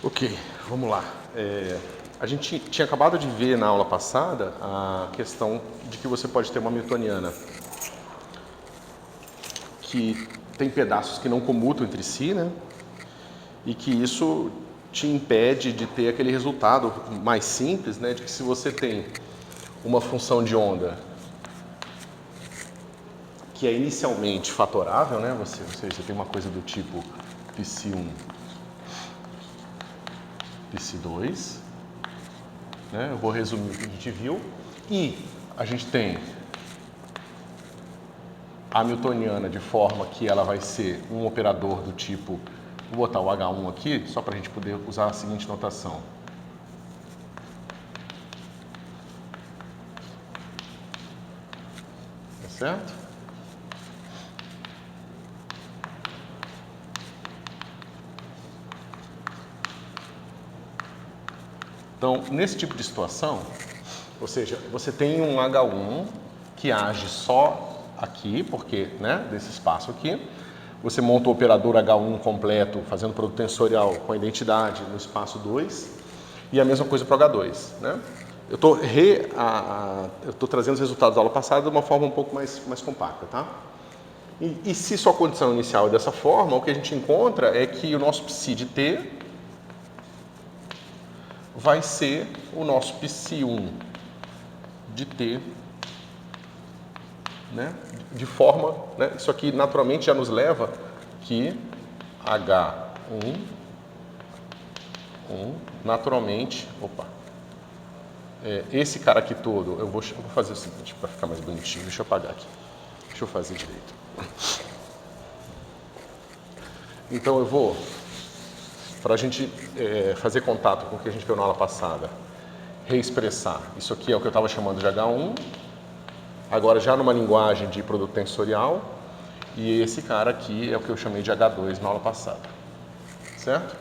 Ok, vamos lá. A gente tinha acabado de ver na aula passada a questão de que você pode ter uma hamiltoniana que tem pedaços que não comutam entre si, né? E que isso te impede de ter aquele resultado mais simples, né? De que se você tem uma função de onda que é inicialmente fatorável, né? Você tem uma coisa do tipo π1, π2, né? Eu vou resumir o que a gente viu. E a gente tem a hamiltoniana de forma que ela vai ser um operador do tipo, vou botar o H1 aqui, só para a gente poder usar a seguinte notação. Tá certo? Então, nesse tipo de situação, ou seja, você tem um H1 que age só aqui, porque, né, desse espaço aqui. Você monta o operador H1 completo, fazendo produto tensorial com a identidade no espaço 2. E a mesma coisa para o H2, né? Eu estou trazendo os resultados da aula passada de uma forma um pouco mais compacta, tá? E se sua condição inicial é dessa forma, o que a gente encontra é que o nosso psi de t vai ser o nosso psi1 de t, né? De forma, né? Isso aqui naturalmente já nos leva que H1 naturalmente, esse cara aqui todo, eu vou fazer o seguinte, para ficar mais bonitinho, deixa eu apagar aqui, deixa eu fazer direito. Então eu vou, para a gente fazer contato com o que a gente viu na aula passada, reexpressar, isso aqui é o que eu estava chamando de H1, agora já numa linguagem de produto tensorial, e esse cara aqui é o que eu chamei de H2 na aula passada, certo?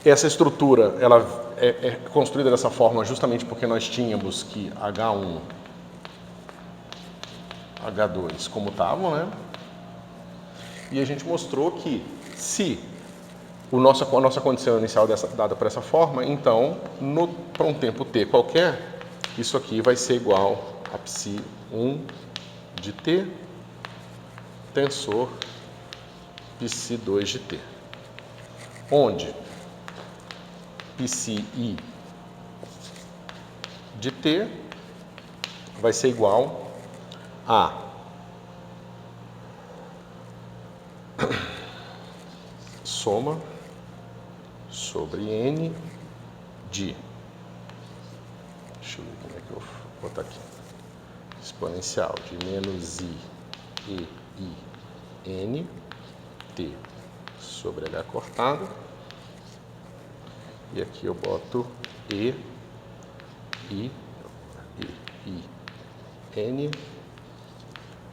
Essa estrutura, ela é construída dessa forma justamente porque nós tínhamos que H1, H2 como estavam, né? E a gente mostrou que se a nossa condição inicial dada por essa forma, então, para um tempo t qualquer, isso aqui vai ser igual a psi1 de t tensor psi2 de t. Onde psi de t vai ser igual a soma sobre n de, deixa eu ver como é que eu vou botar aqui, exponencial de menos i n t sobre h cortado, e aqui eu boto e n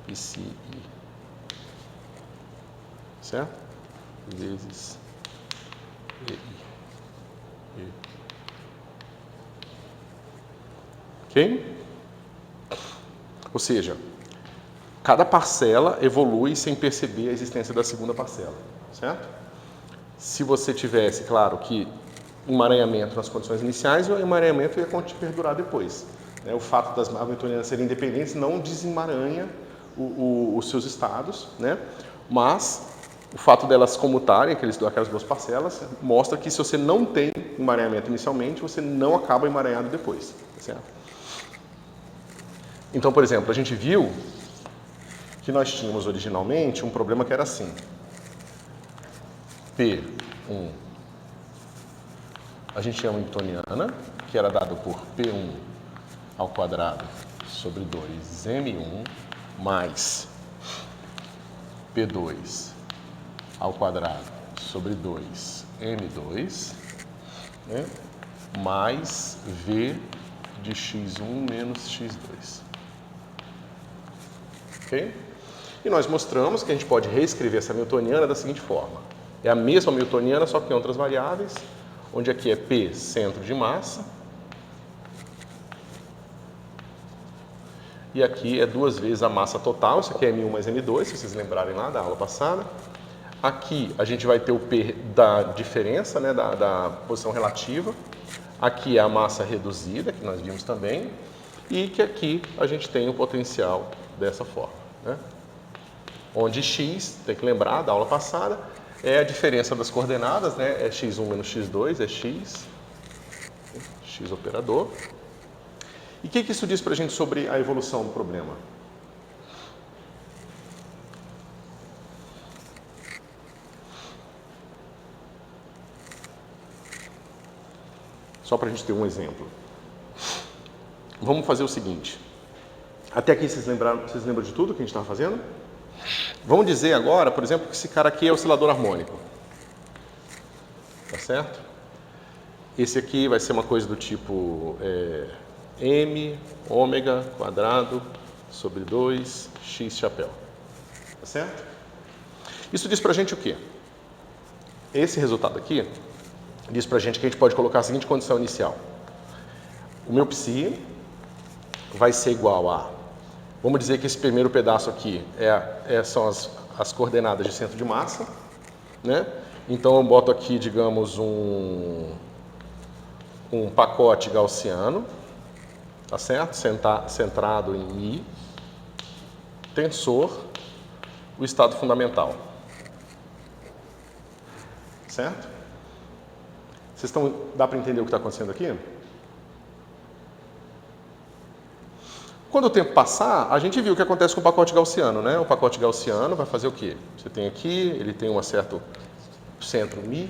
psi i, certo? Vezes e. Ok? Ou seja, cada parcela evolui sem perceber a existência da segunda parcela, certo? Se você tivesse, claro, que emaranhamento nas condições iniciais, o emaranhamento ia perdurar depois. O fato das hamiltonianas serem independentes não desemaranha os seus estados, né? Mas o fato delas comutarem aquelas duas parcelas mostra que se você não tem emaranhamento inicialmente, você não acaba emaranhado depois, certo? Então, por exemplo, a gente viu que nós tínhamos originalmente um problema que era assim. P1, a gente tinha uma hamiltoniana, que era dado por P1 ao quadrado sobre 2m1 mais P2 ao quadrado sobre 2m2, né, mais V de x1 menos x2. Ok? E nós mostramos que a gente pode reescrever essa hamiltoniana da seguinte forma. É a mesma hamiltoniana, só que em outras variáveis, onde aqui é P, centro de massa, e aqui é duas vezes a massa total, isso aqui é M1 mais M2, se vocês lembrarem lá da aula passada. Aqui a gente vai ter o P da diferença, né, da posição relativa. Aqui é a massa reduzida, que nós vimos também. E que aqui a gente tem o potencial dessa forma, né? Onde x, tem que lembrar da aula passada, é a diferença das coordenadas, né? É x1 menos x2, é x operador. E o que isso diz para a gente sobre a evolução do problema? Só para a gente ter um exemplo. Vamos fazer o seguinte. Até aqui vocês lembram de tudo que a gente estava fazendo? Vamos dizer agora, por exemplo, que esse cara aqui é oscilador harmônico. Tá certo? Esse aqui vai ser uma coisa do tipo m ômega quadrado sobre 2 x chapéu. Tá certo? Isso diz pra gente o quê? Esse resultado aqui diz pra gente que a gente pode colocar a seguinte condição inicial. O meu psi vai ser igual a... Vamos dizer que esse primeiro pedaço aqui são as coordenadas de centro de massa, né? Então eu boto aqui, digamos, um pacote gaussiano, tá certo? Centrado em I, tensor, o estado fundamental. Certo? Dá para entender o que está acontecendo aqui? Quando o tempo passar, a gente viu o que acontece com o pacote gaussiano, né? O pacote gaussiano vai fazer o quê? Você tem aqui, ele tem um certo centro μ.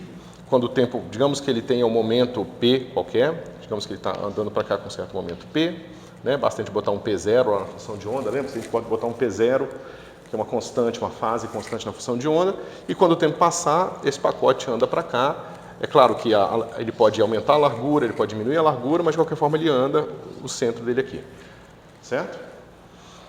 Quando o tempo, digamos que ele tenha um momento P qualquer, digamos que ele está andando para cá com um certo momento P, né? Basta a gente botar um P0 lá na função de onda, lembra? A gente pode botar um P0, que é uma constante, uma fase constante na função de onda, e quando o tempo passar, esse pacote anda para cá. É claro que ele pode aumentar a largura, ele pode diminuir a largura, mas de qualquer forma ele anda o centro dele aqui. Certo?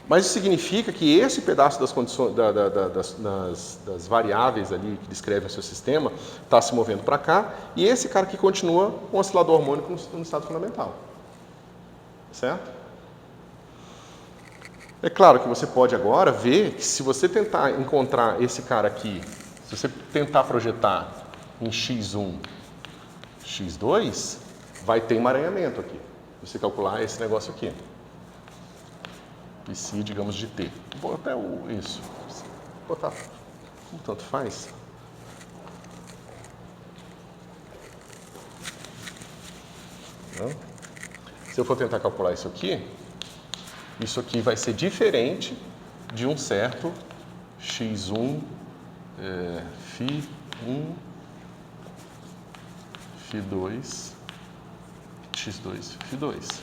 Mas isso significa que esse pedaço das condições, das variáveis ali que descrevem o seu sistema está se movendo para cá, e esse cara aqui continua com o oscilador harmônico no estado fundamental. Certo? É claro que você pode agora ver que se você tentar encontrar esse cara aqui, se você tentar projetar em x1, x2, vai ter emaranhamento aqui. Se você calcular esse negócio aqui. Psi, digamos, de t. Vou até isso. Vou botar como tanto faz. Não? Se eu for tentar calcular isso aqui vai ser diferente de um certo x1, φ1, φ2, x2, φ2.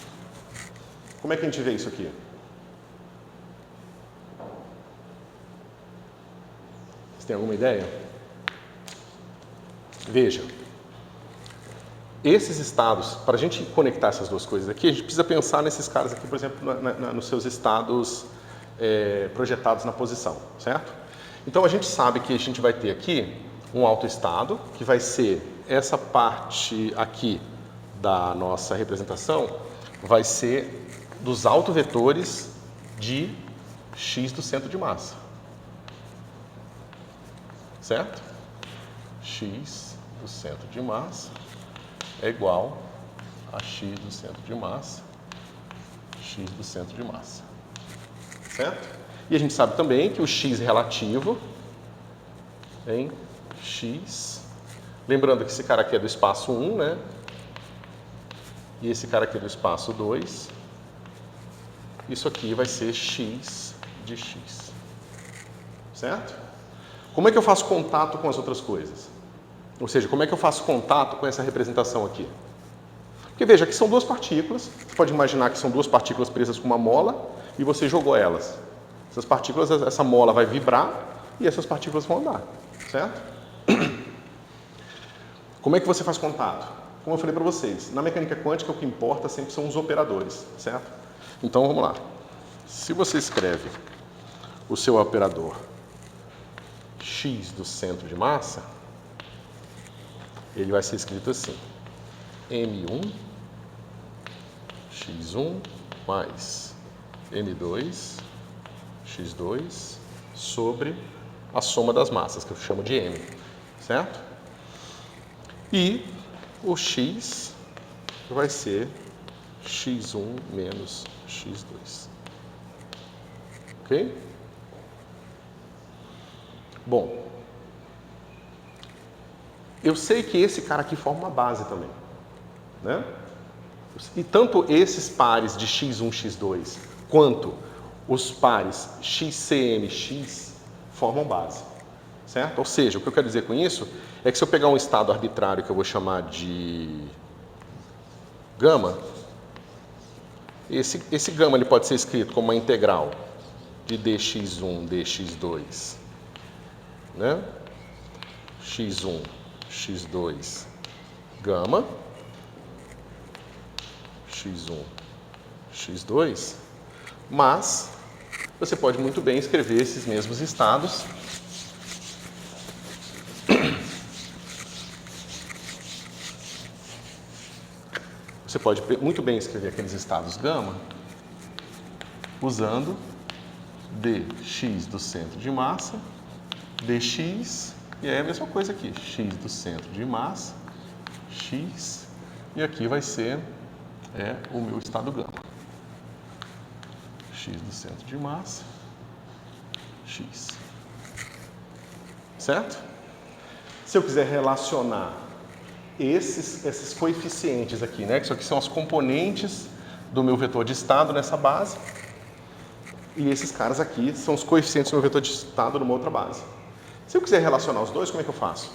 Como é que a gente vê isso aqui? Você tem alguma ideia? Veja, esses estados, para a gente conectar essas duas coisas aqui, a gente precisa pensar nesses caras aqui, por exemplo, nos seus estados projetados na posição, certo? Então a gente sabe que a gente vai ter aqui um autoestado, que vai ser essa parte aqui da nossa representação, vai ser dos autovetores de x do centro de massa. Certo? X do centro de massa é igual a x do centro de massa, x do centro de massa. Certo? E a gente sabe também que o x relativo em x, lembrando que esse cara aqui é do espaço 1, né? E esse cara aqui é do espaço 2. Isso aqui vai ser x de x. Certo? Como é que eu faço contato com as outras coisas? Ou seja, como é que eu faço contato com essa representação aqui? Porque veja, aqui são duas partículas. Você pode imaginar que são duas partículas presas com uma mola e você jogou elas. Essas partículas, essa mola vai vibrar e essas partículas vão andar. Certo? Como é que você faz contato? Como eu falei para vocês, na mecânica quântica o que importa sempre são os operadores. Certo? Então vamos lá. Se você escreve o seu operador x do centro de massa, ele vai ser escrito assim: m1 x1 mais m2 x2 sobre a soma das massas, que eu chamo de M, certo? E o x vai ser x1 menos x2. Ok? Bom, eu sei que esse cara aqui forma uma base também, né? E tanto esses pares de x1, x2, quanto os pares xcmx formam base, certo? Ou seja, o que eu quero dizer com isso é que se eu pegar um estado arbitrário que eu vou chamar de gama, esse gama ele pode ser escrito como uma integral de dx1, dx2, né? x1, x2, gama, x1, x2, mas você pode muito bem escrever esses mesmos estados você pode muito bem escrever aqueles estados gama usando dx do centro de massa, dx, e é a mesma coisa aqui, x do centro de massa, x, e aqui vai ser o meu estado gama. X do centro de massa, x. Certo? Se eu quiser relacionar esses coeficientes aqui, né? Que isso aqui são as componentes do meu vetor de estado nessa base. E esses caras aqui são os coeficientes do meu vetor de estado numa outra base. Se eu quiser relacionar os dois, como é que eu faço?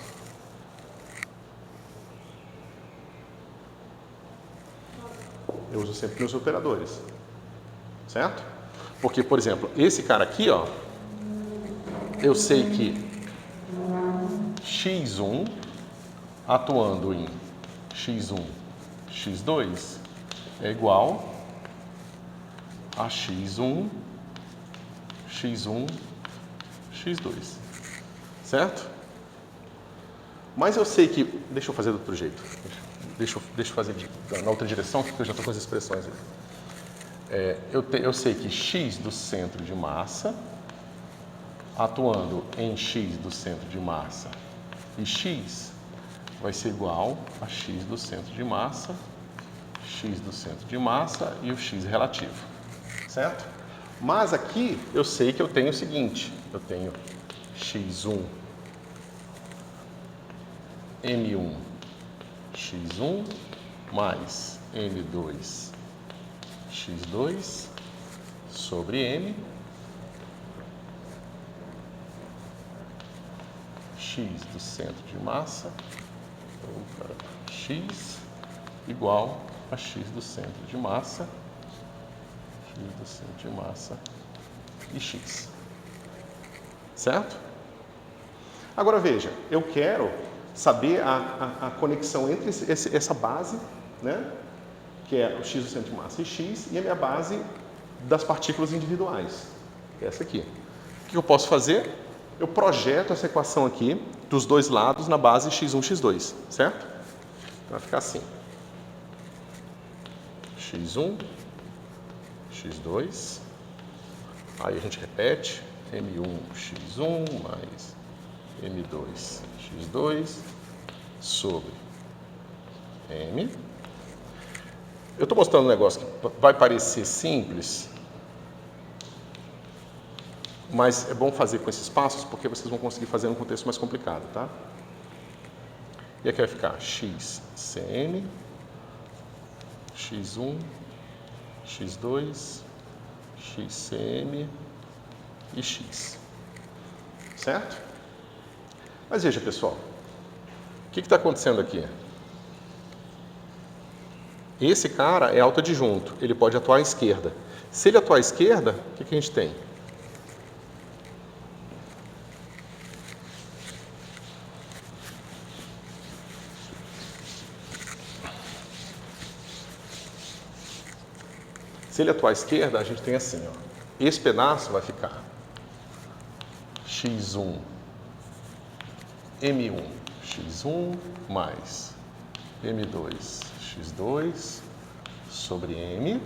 Eu uso sempre meus operadores. Certo? Porque, por exemplo, esse cara aqui, ó, eu sei que x1 atuando em x1, x2 é igual a x1, x1, x2. Certo? Mas eu sei que... Deixa eu fazer do outro jeito. Deixa eu fazer na outra direção, porque eu já estou com as expressões aí. Eu sei que x do centro de massa, atuando em x do centro de massa, e x vai ser igual a x do centro de massa, x do centro de massa e o x relativo, certo? Mas aqui eu sei que eu tenho o seguinte, eu tenho x1, m1, x1 mais m2, x2 sobre m, x do centro de massa, x igual a x do centro de massa, x do centro de massa e x. Certo? Agora veja, eu quero saber a conexão entre essa base, né, que é o x do centro de massa e x, e a minha base das partículas individuais, que é essa aqui. O que eu posso fazer? Eu projeto essa equação aqui dos dois lados na base x1, x2, certo? Então vai ficar assim. x1, x2, aí a gente repete, m1, x1 mais m2, x2 sobre m. Eu estou mostrando um negócio que vai parecer simples, mas é bom fazer com esses passos porque vocês vão conseguir fazer num contexto mais complicado, tá? E aqui vai ficar x cm, x1, x2, xcm e x. Certo? Mas veja, pessoal, o que está acontecendo aqui? Esse cara é autoadjunto, ele pode atuar à esquerda. Se ele atuar à esquerda, o que a gente tem? Se ele atuar à esquerda, a gente tem assim, ó. Esse pedaço vai ficar x1, m1, x1 mais m2, x2 sobre m,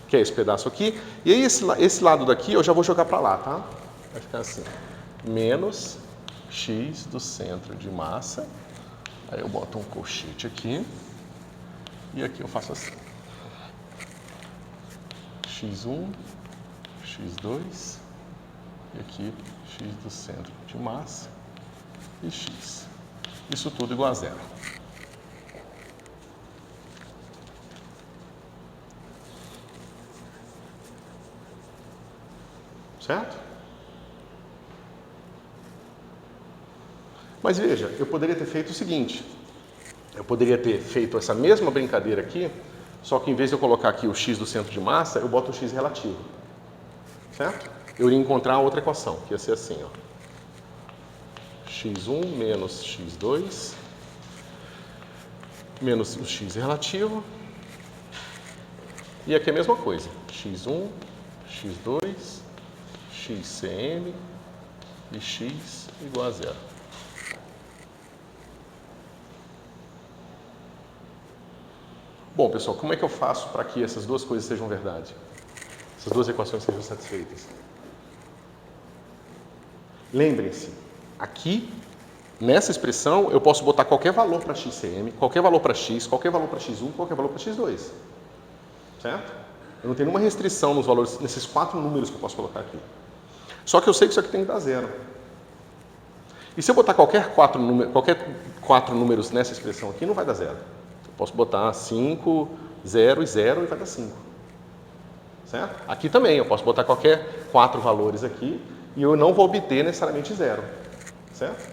que é esse pedaço aqui. E aí esse lado daqui eu já vou jogar para lá, tá? Vai ficar assim, menos x do centro de massa. Aí eu boto um colchete aqui. E aqui eu faço assim. x1, x2, e aqui x do centro de massa e x. Isso tudo igual a zero. Certo? Mas veja, eu poderia ter feito o seguinte. Eu poderia ter feito essa mesma brincadeira aqui, só que em vez de eu colocar aqui o x do centro de massa, eu boto o x relativo. Certo? Eu iria encontrar outra equação, que ia ser assim, ó. x1 menos x2 menos o x relativo. E aqui é a mesma coisa. x1, x2, xcm e x igual a zero. Bom, pessoal, como é que eu faço para que essas duas coisas sejam verdade? Essas duas equações sejam satisfeitas? Lembrem-se, aqui, nessa expressão, eu posso botar qualquer valor para xcm, qualquer valor para x, qualquer valor para x1, qualquer valor para x2. Certo? Eu não tenho nenhuma restrição nos valores, nesses 4 números que eu posso colocar aqui. Só que eu sei que isso aqui tem que dar zero. E se eu botar qualquer 4 números nessa expressão aqui, não vai dar zero. Eu posso botar 5, 0 e 0 e vai dar 5. Certo? Aqui também, eu posso botar qualquer 4 valores aqui e eu não vou obter necessariamente zero. Certo?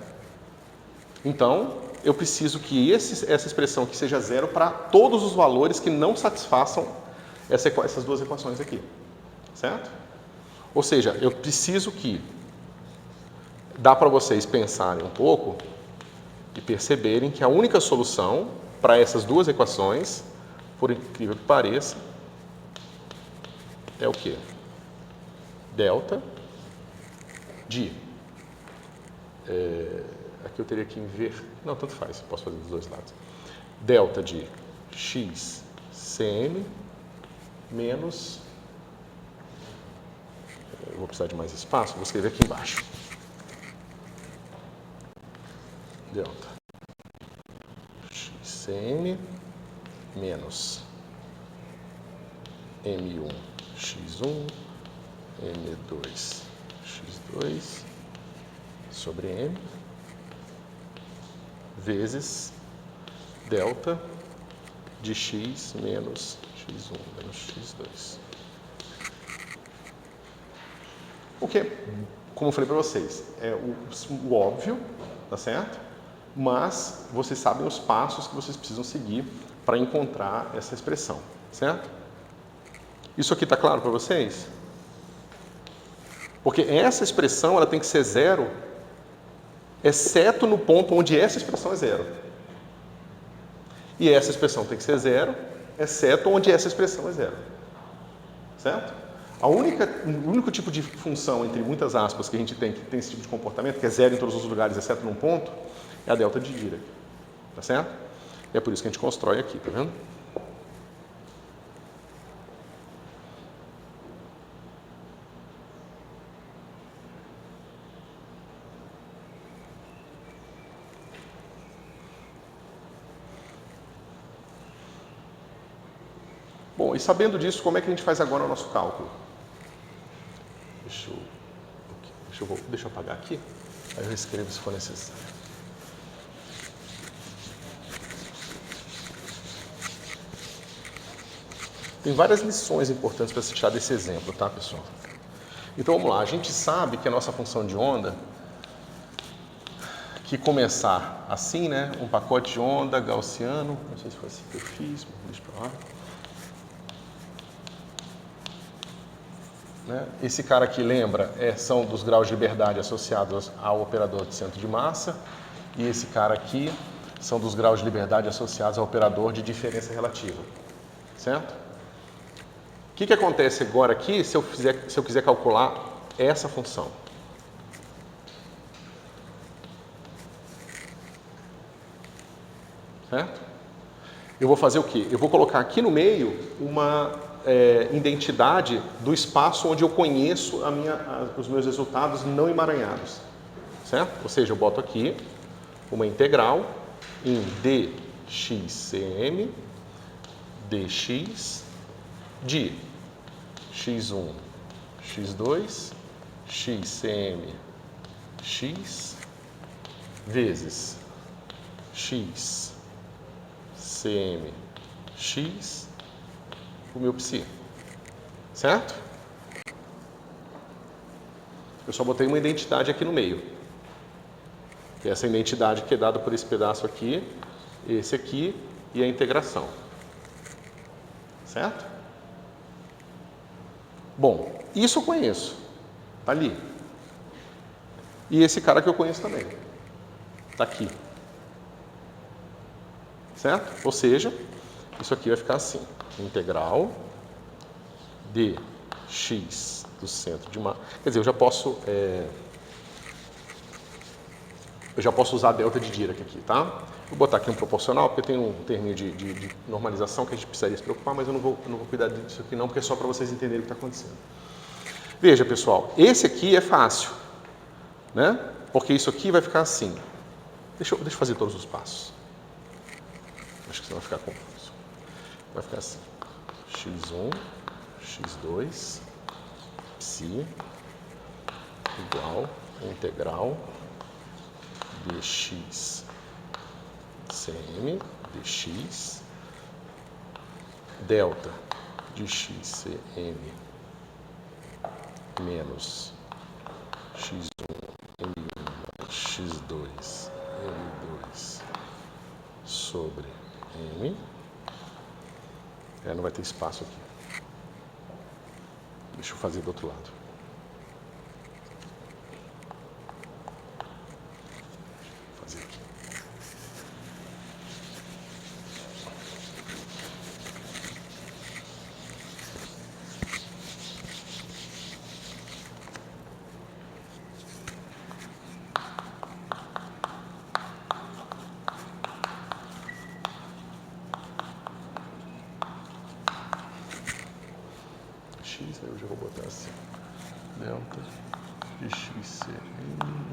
Então, eu preciso que essa expressão aqui seja zero para todos os valores que não satisfaçam essas duas equações aqui. Certo? Ou seja, eu preciso que dá para vocês pensarem um pouco e perceberem que a única solução para essas duas equações, por incrível que pareça, é o quê? Delta de... aqui eu teria que inverter... Não, tanto faz, posso fazer dos dois lados. Delta de xcm menos... Eu vou precisar de mais espaço, vou escrever aqui embaixo. Delta xcm menos m1 x1 m2 x2 sobre m vezes delta de x menos x1 menos x2. O que, como eu falei para vocês, é o óbvio, tá certo? Mas vocês sabem os passos que vocês precisam seguir para encontrar essa expressão, certo? Isso aqui está claro para vocês? Porque essa expressão ela tem que ser zero, exceto no ponto onde essa expressão é zero. E essa expressão tem que ser zero, exceto onde essa expressão é zero. Certo? O único tipo de função, entre muitas aspas, que a gente tem, que tem esse tipo de comportamento, que é zero em todos os lugares, exceto num ponto, é a delta de Dirac. Tá certo? E é por isso que a gente constrói aqui, tá vendo? Bom, e sabendo disso, como é que a gente faz agora o nosso cálculo? Deixa eu apagar aqui, aí eu escrevo se for necessário. Tem várias lições importantes para se tirar desse exemplo, tá, pessoal? Então vamos lá, a gente sabe que a nossa função de onda, que começar assim, né, um pacote de onda gaussiano, não sei se foi assim que eu fiz, mas deixa pra lá. Esse cara aqui, lembra, são dos graus de liberdade associados ao operador de centro de massa, e esse cara aqui são dos graus de liberdade associados ao operador de diferença relativa, certo? O que acontece agora aqui se eu quiser calcular essa função? Certo? Eu vou fazer o quê? Eu vou colocar aqui no meio uma identidade do espaço onde eu conheço os meus resultados não emaranhados. certo? Ou seja, eu boto aqui uma integral em dxcm dx de x1, x2, xcm x vezes x cm x o meu psi, certo? Eu só botei uma identidade aqui no meio. E essa identidade que é dada por esse pedaço aqui, esse aqui e a integração. Certo? Bom, isso eu conheço. Tá ali. E esse cara que eu conheço também. Tá aqui. Certo? Ou seja, isso aqui vai ficar assim. Integral de x do centro de massa. Quer dizer, eu já posso usar a delta de Dirac aqui, tá? Vou botar aqui um proporcional, porque tem um termo de normalização que a gente precisaria se preocupar, mas eu não vou cuidar disso aqui não, porque é só para vocês entenderem o que está acontecendo. Veja, pessoal, esse aqui é fácil, né? Porque isso aqui vai ficar assim. Deixa eu fazer todos os passos. Acho que senão vai ficar confuso. Vai ficar assim. x1, x2, psi, igual, integral, dx cm dx delta de xcm menos x1 m1 x2 m2 sobre m. Não vai ter espaço aqui. Deixa eu fazer do outro lado. Fazer aqui. X, aí eu já vou botar assim. Delta de xcm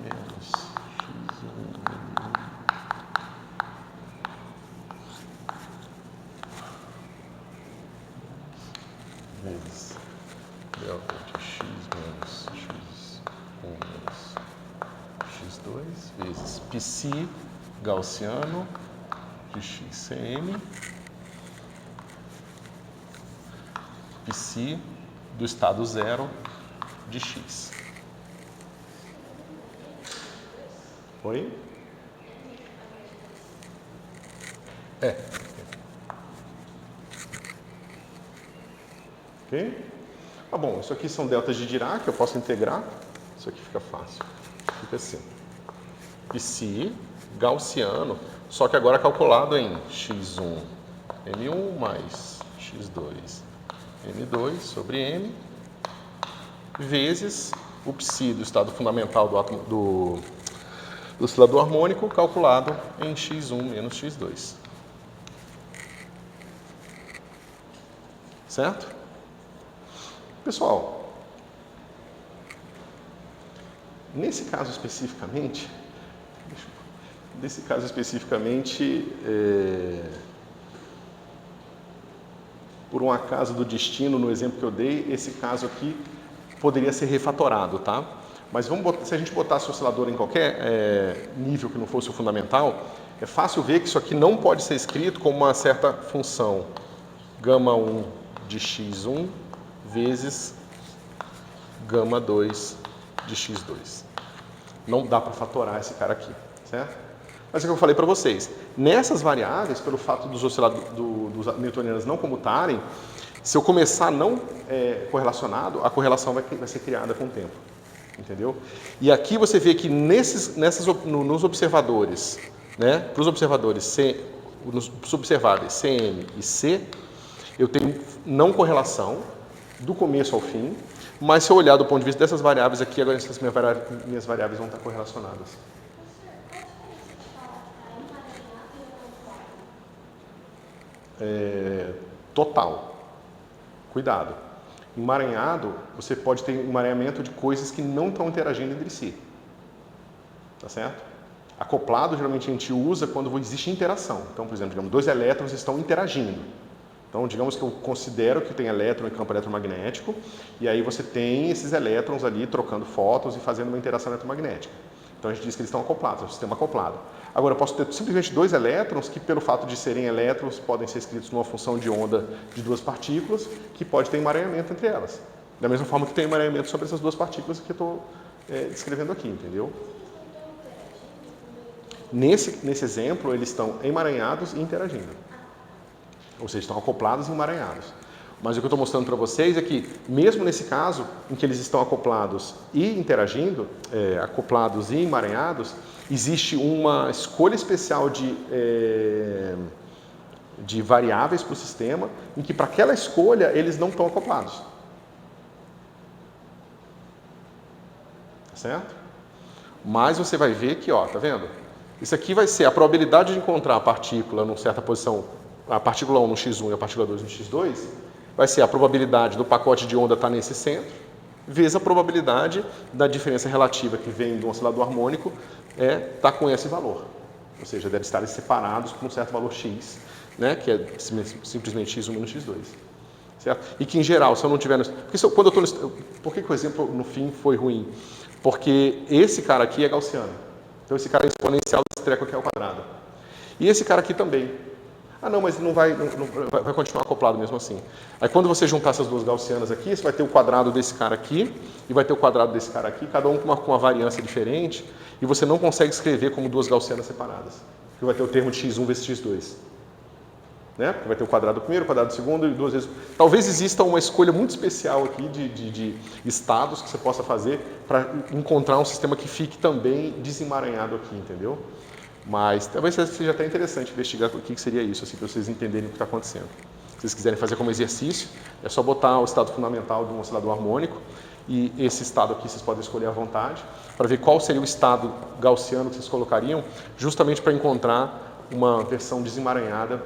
menos x1 vezes delta de x menos x1 menos x2 vezes psi gaussiano de xcm psi do estado zero de x. Oi? Ok? Tá bom, isso aqui são deltas de Dirac, eu posso integrar. Isso aqui fica fácil. Fica assim. Psi gaussiano, só que agora calculado em x1 m1 mais x2 m2 sobre m vezes o psi do estado fundamental do oscilador harmônico calculado em x1 menos x2. Certo? Pessoal, nesse caso especificamente, por um acaso do destino, no exemplo que eu dei, esse caso aqui poderia ser refatorado, tá? Mas se a gente botasse o oscilador em qualquer nível que não fosse o fundamental, é fácil ver que isso aqui não pode ser escrito como uma certa função γ1 de x1 vezes γ2 de x2. Não dá para fatorar esse cara aqui, certo? Mas é o que eu falei para vocês. Nessas variáveis, pelo fato dos newtonianos não comutarem, se eu começar não correlacionado, a correlação vai ser criada com o tempo. Entendeu? E aqui você vê que nos observadores, né, para os observadores nos observáveis CM e C, eu tenho não correlação do começo ao fim, mas se eu olhar do ponto de vista dessas variáveis aqui, agora essas minhas variáveis vão estar correlacionadas. Total. Cuidado. Emaranhado, você pode ter um emaranhamento de coisas que não estão interagindo entre si. tá certo? Acoplado, geralmente a gente usa quando existe interação. Então, por exemplo, digamos, dois elétrons estão interagindo. Então, digamos que eu considero que tem elétron em campo eletromagnético, e aí você tem esses elétrons ali trocando fótons e fazendo uma interação eletromagnética. Então, a gente diz que eles estão acoplados, é um sistema acoplado. Agora, eu posso ter simplesmente dois elétrons que, pelo fato de serem elétrons, podem ser escritos numa função de onda de duas partículas, que pode ter emaranhamento entre elas. Da mesma forma que tem emaranhamento sobre essas duas partículas que eu estou descrevendo aqui, entendeu? Nesse exemplo, eles estão emaranhados e interagindo. Ou seja, estão acoplados e emaranhados. Mas o que eu estou mostrando para vocês é que, mesmo nesse caso, em que eles estão acoplados e interagindo, acoplados e emaranhados, existe uma escolha especial de variáveis para o sistema, em que, para aquela escolha, eles não estão acoplados. Tá certo? Mas você vai ver que, ó, tá vendo? Isso aqui vai ser a probabilidade de encontrar a partícula numa certa posição, a partícula 1 no x1 e a partícula 2 no x2, vai ser a probabilidade do pacote de onda estar nesse centro, vezes a probabilidade da diferença relativa que vem do oscilador harmônico estar com esse valor. Ou seja, deve estar separados por um certo valor x, né, que é simplesmente x1 menos x2. Certo? E que, em geral, se eu não tiver... Quando eu estou por que o exemplo, no fim, foi ruim? Porque esse cara aqui é gaussiano. Então, esse cara é exponencial desse treco aqui ao quadrado. E esse cara aqui também. Ah, não, mas não vai continuar acoplado mesmo assim. Aí, quando você juntar essas duas gaussianas aqui, você vai ter o quadrado desse cara aqui e vai ter o quadrado desse cara aqui, cada um com uma variância diferente, e você não consegue escrever como duas gaussianas separadas. Porque vai ter o termo de x1 vezes x2. Né? Porque vai ter o quadrado do primeiro, o quadrado do segundo e duas vezes... Talvez exista uma escolha muito especial aqui de estados que você possa fazer para encontrar um sistema que fique também desemaranhado aqui, entendeu? Mas talvez seja até interessante investigar o que seria isso, assim, para vocês entenderem o que está acontecendo. Se vocês quiserem fazer como exercício, é só botar o estado fundamental de um oscilador harmônico e esse estado aqui vocês podem escolher à vontade para ver qual seria o estado gaussiano que vocês colocariam, justamente para encontrar uma versão desemaranhada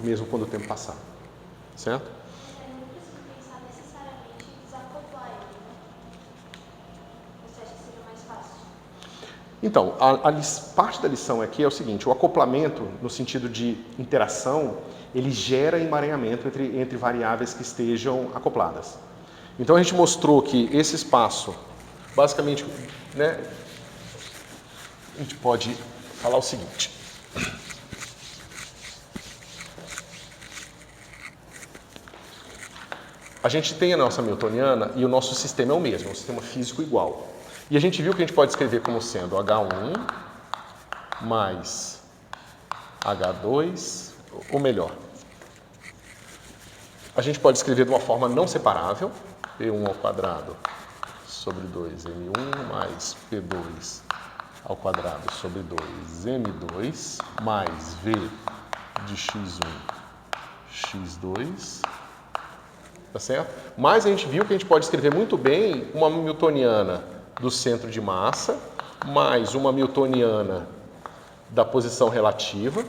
mesmo quando o tempo passar. Certo? Não preciso pensar necessariamente em desacoplar ele, né? Você acha que seria mais fácil? Então, parte da lição aqui é o seguinte: o acoplamento, no sentido de interação, ele gera emaranhamento entre variáveis que estejam acopladas. Então, a gente mostrou que esse espaço, basicamente, né, a gente pode falar o seguinte. A gente tem a nossa Hamiltoniana e o nosso sistema é o mesmo, é um sistema físico igual. E a gente viu que a gente pode escrever como sendo H1 mais H2, ou melhor, a gente pode escrever de uma forma não separável, P1 ao quadrado sobre 2M1 mais P2 ao quadrado sobre 2M2 mais V de x1, x2, tá certo? Mas a gente viu que a gente pode escrever muito bem uma Hamiltoniana do centro de massa mais uma Hamiltoniana da posição relativa,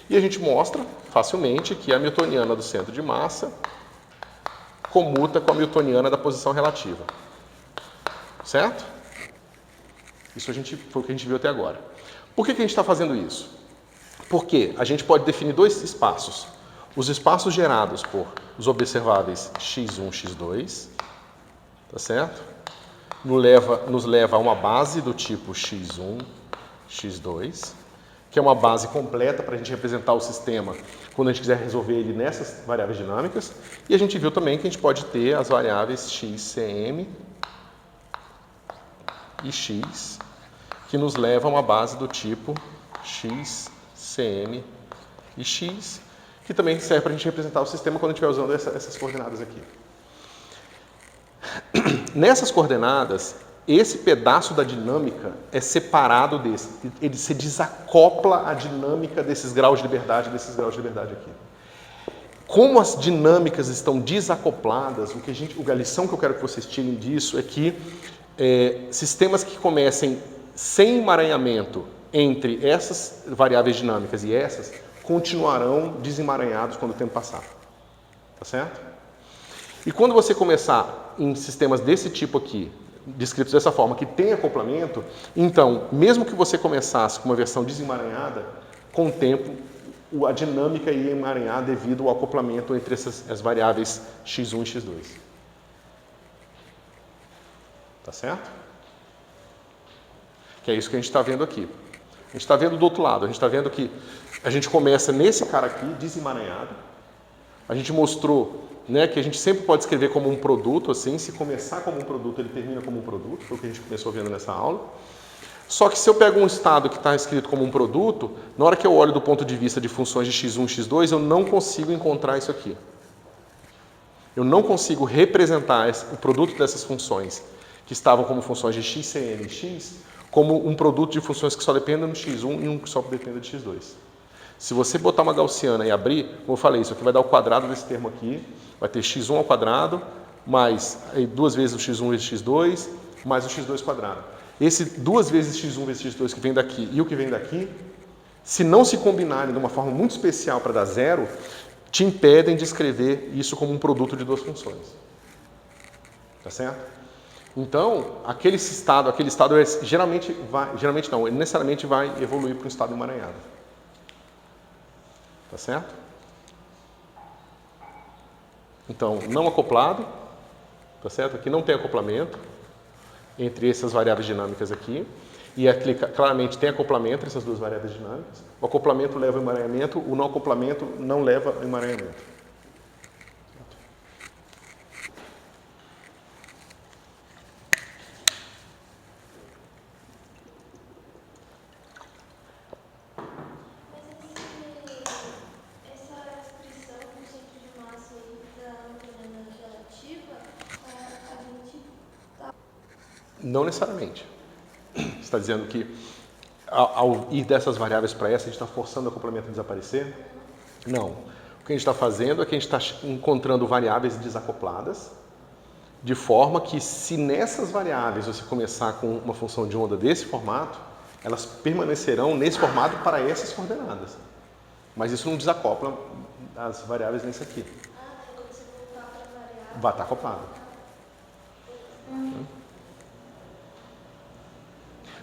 e a gente mostra facilmente que a Hamiltoniana do centro de massa comuta com a Hamiltoniana da posição relativa. Certo? Isso foi o que a gente viu até agora. Por que a gente está fazendo isso? Porque a gente pode definir dois espaços. Os espaços gerados por os observáveis x1, x2, tá certo? Nos leva a uma base do tipo x1, x2, que é uma base completa para a gente representar o sistema quando a gente quiser resolver ele nessas variáveis dinâmicas. E a gente viu também que a gente pode ter as variáveis xcm e x, que nos levam a uma base do tipo xcm e x, que também serve para a gente representar o sistema quando a gente estiver usando essas coordenadas aqui. Nessas coordenadas, esse pedaço da dinâmica é separado desse. Ele se desacopla a dinâmica desses graus de liberdade aqui. Como as dinâmicas estão desacopladas, a lição que eu quero que vocês tirem disso é que sistemas que comecem sem emaranhamento entre essas variáveis dinâmicas e essas continuarão desemaranhados quando o tempo passar. Tá certo? E quando você começar em sistemas desse tipo aqui, descritos dessa forma, que tem acoplamento, então, mesmo que você começasse com uma versão desemaranhada, com o tempo, a dinâmica ia emaranhar devido ao acoplamento entre as variáveis x1 e x2. Tá certo? Que é isso que a gente está vendo aqui. A gente está vendo do outro lado, a gente está vendo que a gente começa nesse cara aqui, desemaranhado. A gente mostrou, né, que a gente sempre pode escrever como um produto, assim, se começar como um produto, ele termina como um produto, foi o que a gente começou vendo nessa aula. Só que se eu pego um estado que está escrito como um produto, na hora que eu olho do ponto de vista de funções de x1 e x2, eu não consigo encontrar isso aqui. Eu não consigo representar o produto dessas funções, que estavam como funções de x, cn e x, como um produto de funções que só dependem do x1 e um que só depende de x2. Se você botar uma gaussiana e abrir, como eu falei, isso aqui vai dar o quadrado desse termo aqui, vai ter x1 ao quadrado, mais duas vezes o x1 vezes x2, mais o x2 quadrado. Esse duas vezes x1 vezes x2 que vem daqui e o que vem daqui, se não se combinarem de uma forma muito especial para dar zero, te impedem de escrever isso como um produto de duas funções. Tá certo? Então, aquele estado geralmente não, ele necessariamente vai evoluir para um estado emaranhado. Tá certo? Então, não acoplado, tá certo? Aqui não tem acoplamento entre essas variáveis dinâmicas aqui. E aqui claramente tem acoplamento entre essas duas variáveis dinâmicas. O acoplamento leva ao emaranhamento, o não acoplamento não leva ao emaranhamento. Não necessariamente. Você está dizendo que ao ir dessas variáveis para essa, a gente está forçando o acoplamento a desaparecer? Não. O que a gente está fazendo é que a gente está encontrando variáveis desacopladas, de forma que se nessas variáveis você começar com uma função de onda desse formato, elas permanecerão nesse formato para essas coordenadas. Mas isso não desacopla as variáveis nesse aqui. Vai estar acoplado.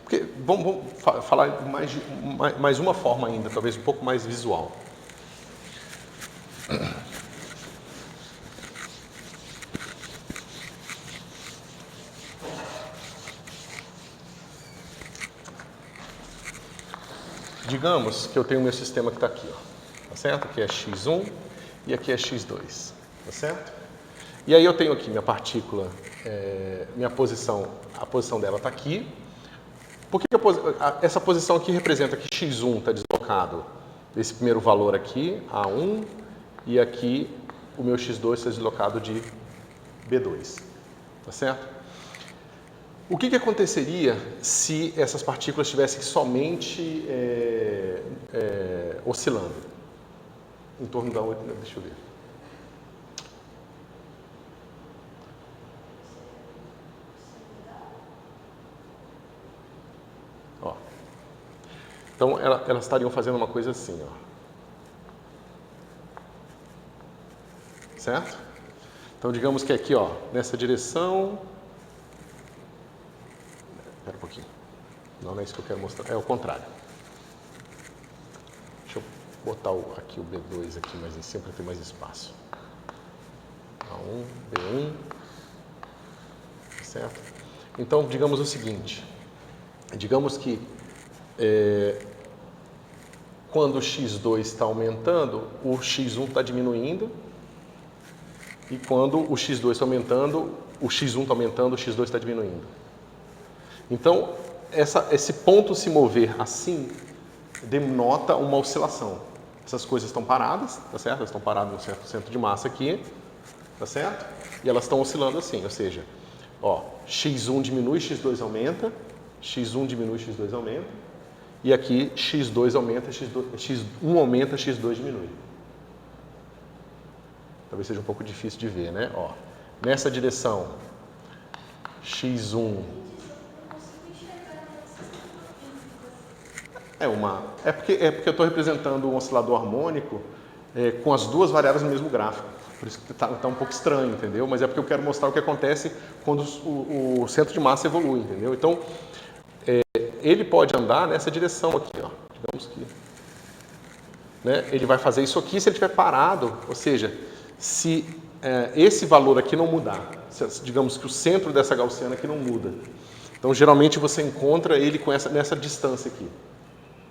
Porque, vamos falar mais uma forma ainda, talvez um pouco mais visual. Digamos que eu tenho o meu sistema que está aqui, ó, tá certo? Aqui é x1 e aqui é x2, tá certo? E aí eu tenho aqui minha partícula, minha posição, a posição dela está aqui. Por que essa posição aqui representa que x1 está deslocado desse primeiro valor aqui, A1, e aqui o meu x2 está deslocado de B2, tá certo? O que aconteceria se essas partículas estivessem somente oscilando? Em torno da 8, deixa eu ver. Ó. Então, elas estariam fazendo uma coisa assim, ó. Certo? Então, digamos que aqui, ó, nessa direção... Espera um pouquinho. Não é isso que eu quero mostrar. É o contrário. Deixa eu botar aqui o B2 aqui mais em cima para ter mais espaço. A1, B1. Certo? Então, digamos o seguinte. Digamos que quando o x2 está aumentando, o x1 está diminuindo. E quando o x2 está aumentando, o x1 está aumentando, o x2 está diminuindo. Então, esse ponto se mover assim denota uma oscilação. Essas coisas estão paradas, tá certo? Elas estão paradas no certo centro de massa aqui, tá certo? E elas estão oscilando assim, ou seja, ó, x1 diminui, x2 aumenta, x1 diminui, x2 aumenta, e aqui x2 aumenta, x1 aumenta, x2 diminui. Talvez seja um pouco difícil de ver, né? Ó, nessa direção, x1 é porque eu estou representando um oscilador harmônico com as duas variáveis no mesmo gráfico. Por isso que está um pouco estranho, entendeu? Mas é porque eu quero mostrar o que acontece quando o centro de massa evolui, entendeu? Então, ele pode andar nessa direção aqui, ó. Digamos que... né, ele vai fazer isso aqui se ele estiver parado, ou seja, se esse valor aqui não mudar, digamos que o centro dessa gaussiana aqui não muda. Então, geralmente você encontra ele nessa distância aqui,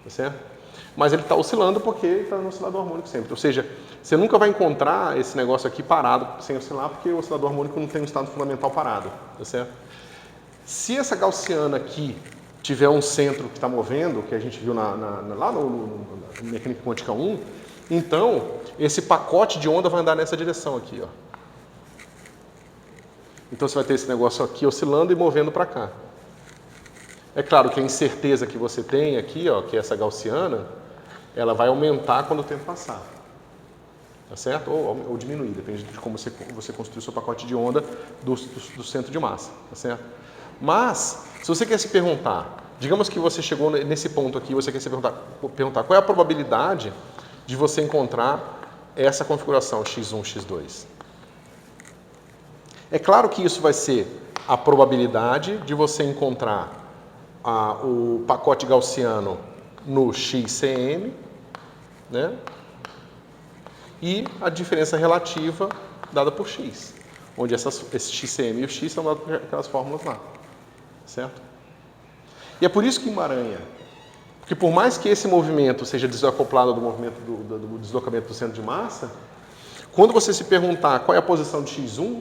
tá certo? Mas ele está oscilando porque ele está no oscilador harmônico sempre. Ou seja, você nunca vai encontrar esse negócio aqui parado, sem oscilar, porque o oscilador harmônico não tem um estado fundamental parado, tá certo? Se essa gaussiana aqui tiver um centro que está movendo, que a gente viu lá no mecânica quântica 1, então esse pacote de onda vai andar nessa direção aqui, ó. Então você vai ter esse negócio aqui oscilando e movendo para cá. É claro que a incerteza que você tem aqui, ó, que é essa gaussiana, ela vai aumentar quando o tempo passar. Tá certo? Ou diminuir, depende de como você construir o seu pacote de onda do centro de massa. Tá certo? Mas, se você quer se perguntar, digamos que você chegou nesse ponto aqui, você quer se perguntar qual é a probabilidade de você encontrar essa configuração x1, x2. É claro que isso vai ser a probabilidade de você encontrar o pacote gaussiano no XCM, né? E a diferença relativa dada por x, onde esse XCM e o x são dados por aquelas fórmulas lá, certo? E é por isso que emaranha, porque por mais que esse movimento seja desacoplado do movimento do deslocamento do centro de massa, quando você se perguntar qual é a posição de x1,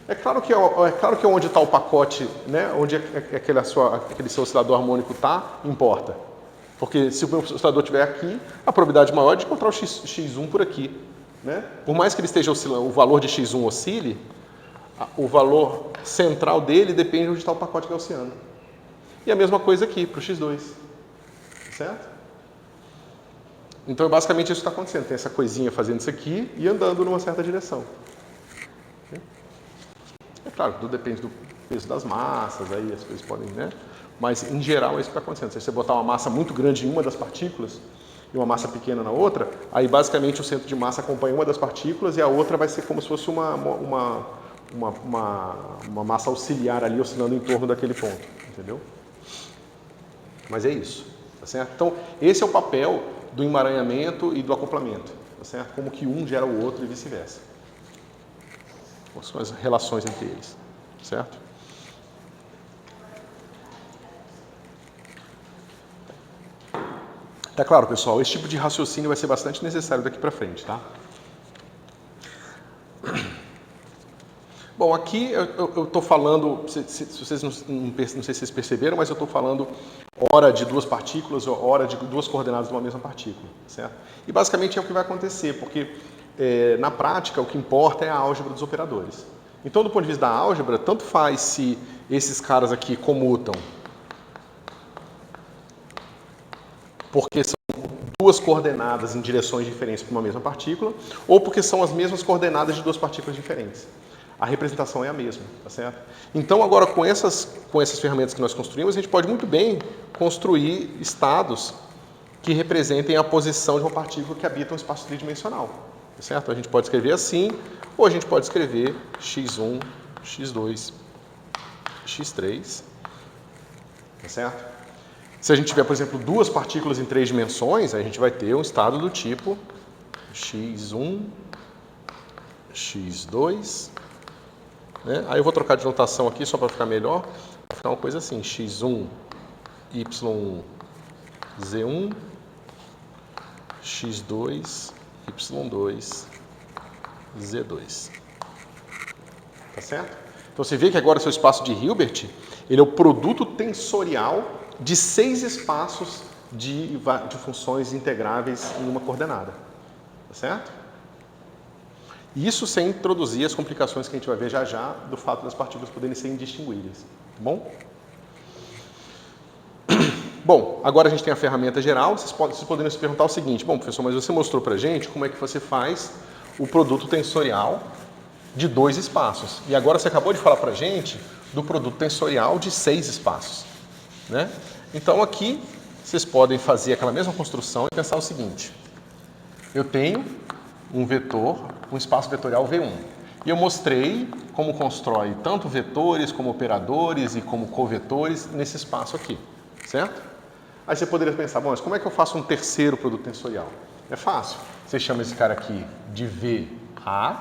é claro que é onde está o pacote, né? Onde aquele seu oscilador harmônico está, importa. Porque se o oscilador estiver aqui, a probabilidade maior é de encontrar o x1 por aqui. Né? Por mais que ele esteja oscilando, o valor de x1 oscile, o valor central dele depende de onde está o pacote gaussiano. E a mesma coisa aqui para o x2. Certo? Então é basicamente isso que está acontecendo. Tem essa coisinha fazendo isso aqui e andando numa certa direção. É claro, tudo depende do peso das massas, aí as coisas podem, né? Mas em geral é isso que está acontecendo. Se você botar uma massa muito grande em uma das partículas e uma massa pequena na outra, aí basicamente o centro de massa acompanha uma das partículas e a outra vai ser como se fosse uma massa auxiliar ali oscilando em torno daquele ponto, entendeu? Mas é isso, tá certo? Então esse é o papel do emaranhamento e do acoplamento, tá certo? Como que um gera o outro e vice-versa. Quais são as relações entre eles, certo? Tá claro, pessoal, esse tipo de raciocínio vai ser bastante necessário daqui para frente, tá? Bom, aqui eu estou falando, se vocês não sei se vocês perceberam, mas eu estou falando hora de duas partículas ou hora de duas coordenadas de uma mesma partícula, certo? E basicamente é o que vai acontecer, porque na prática o que importa é a álgebra dos operadores. Então, do ponto de vista da álgebra, tanto faz se esses caras aqui comutam porque são duas coordenadas em direções diferentes para uma mesma partícula, ou porque são as mesmas coordenadas de duas partículas diferentes. A representação é a mesma, tá certo? Então, agora, com essas ferramentas que nós construímos, a gente pode muito bem construir estados que representem a posição de uma partícula que habita um espaço tridimensional, tá certo? A gente pode escrever assim, ou a gente pode escrever x1, x2, x3, tá certo? Se a gente tiver, por exemplo, duas partículas em 3 dimensões, a gente vai ter um estado do tipo x1, x2, né? Aí eu vou trocar de notação aqui só para ficar melhor, vai ficar uma coisa assim, x1, y1, z1, x2, y2, z2. Tá certo? Então você vê que agora o seu espaço de Hilbert, ele é o produto tensorial de 6 espaços de funções integráveis em uma coordenada. Tá certo? Isso sem introduzir as complicações que a gente vai ver já já do fato das partículas poderem ser indistinguíveis. Tá bom? Bom, agora a gente tem a ferramenta geral. Vocês poderiam se perguntar o seguinte: bom, professor, mas você mostrou pra gente como é que você faz o produto tensorial de 2 espaços. E agora você acabou de falar pra gente do produto tensorial de 6 espaços. Né? Então aqui vocês podem fazer aquela mesma construção e pensar o seguinte: eu tenho um vetor, um espaço vetorial V1. E eu mostrei como constrói tanto vetores, como operadores e como covetores nesse espaço aqui, certo? Aí você poderia pensar, bom, mas como é que eu faço um terceiro produto tensorial? É fácil. Você chama esse cara aqui de VA,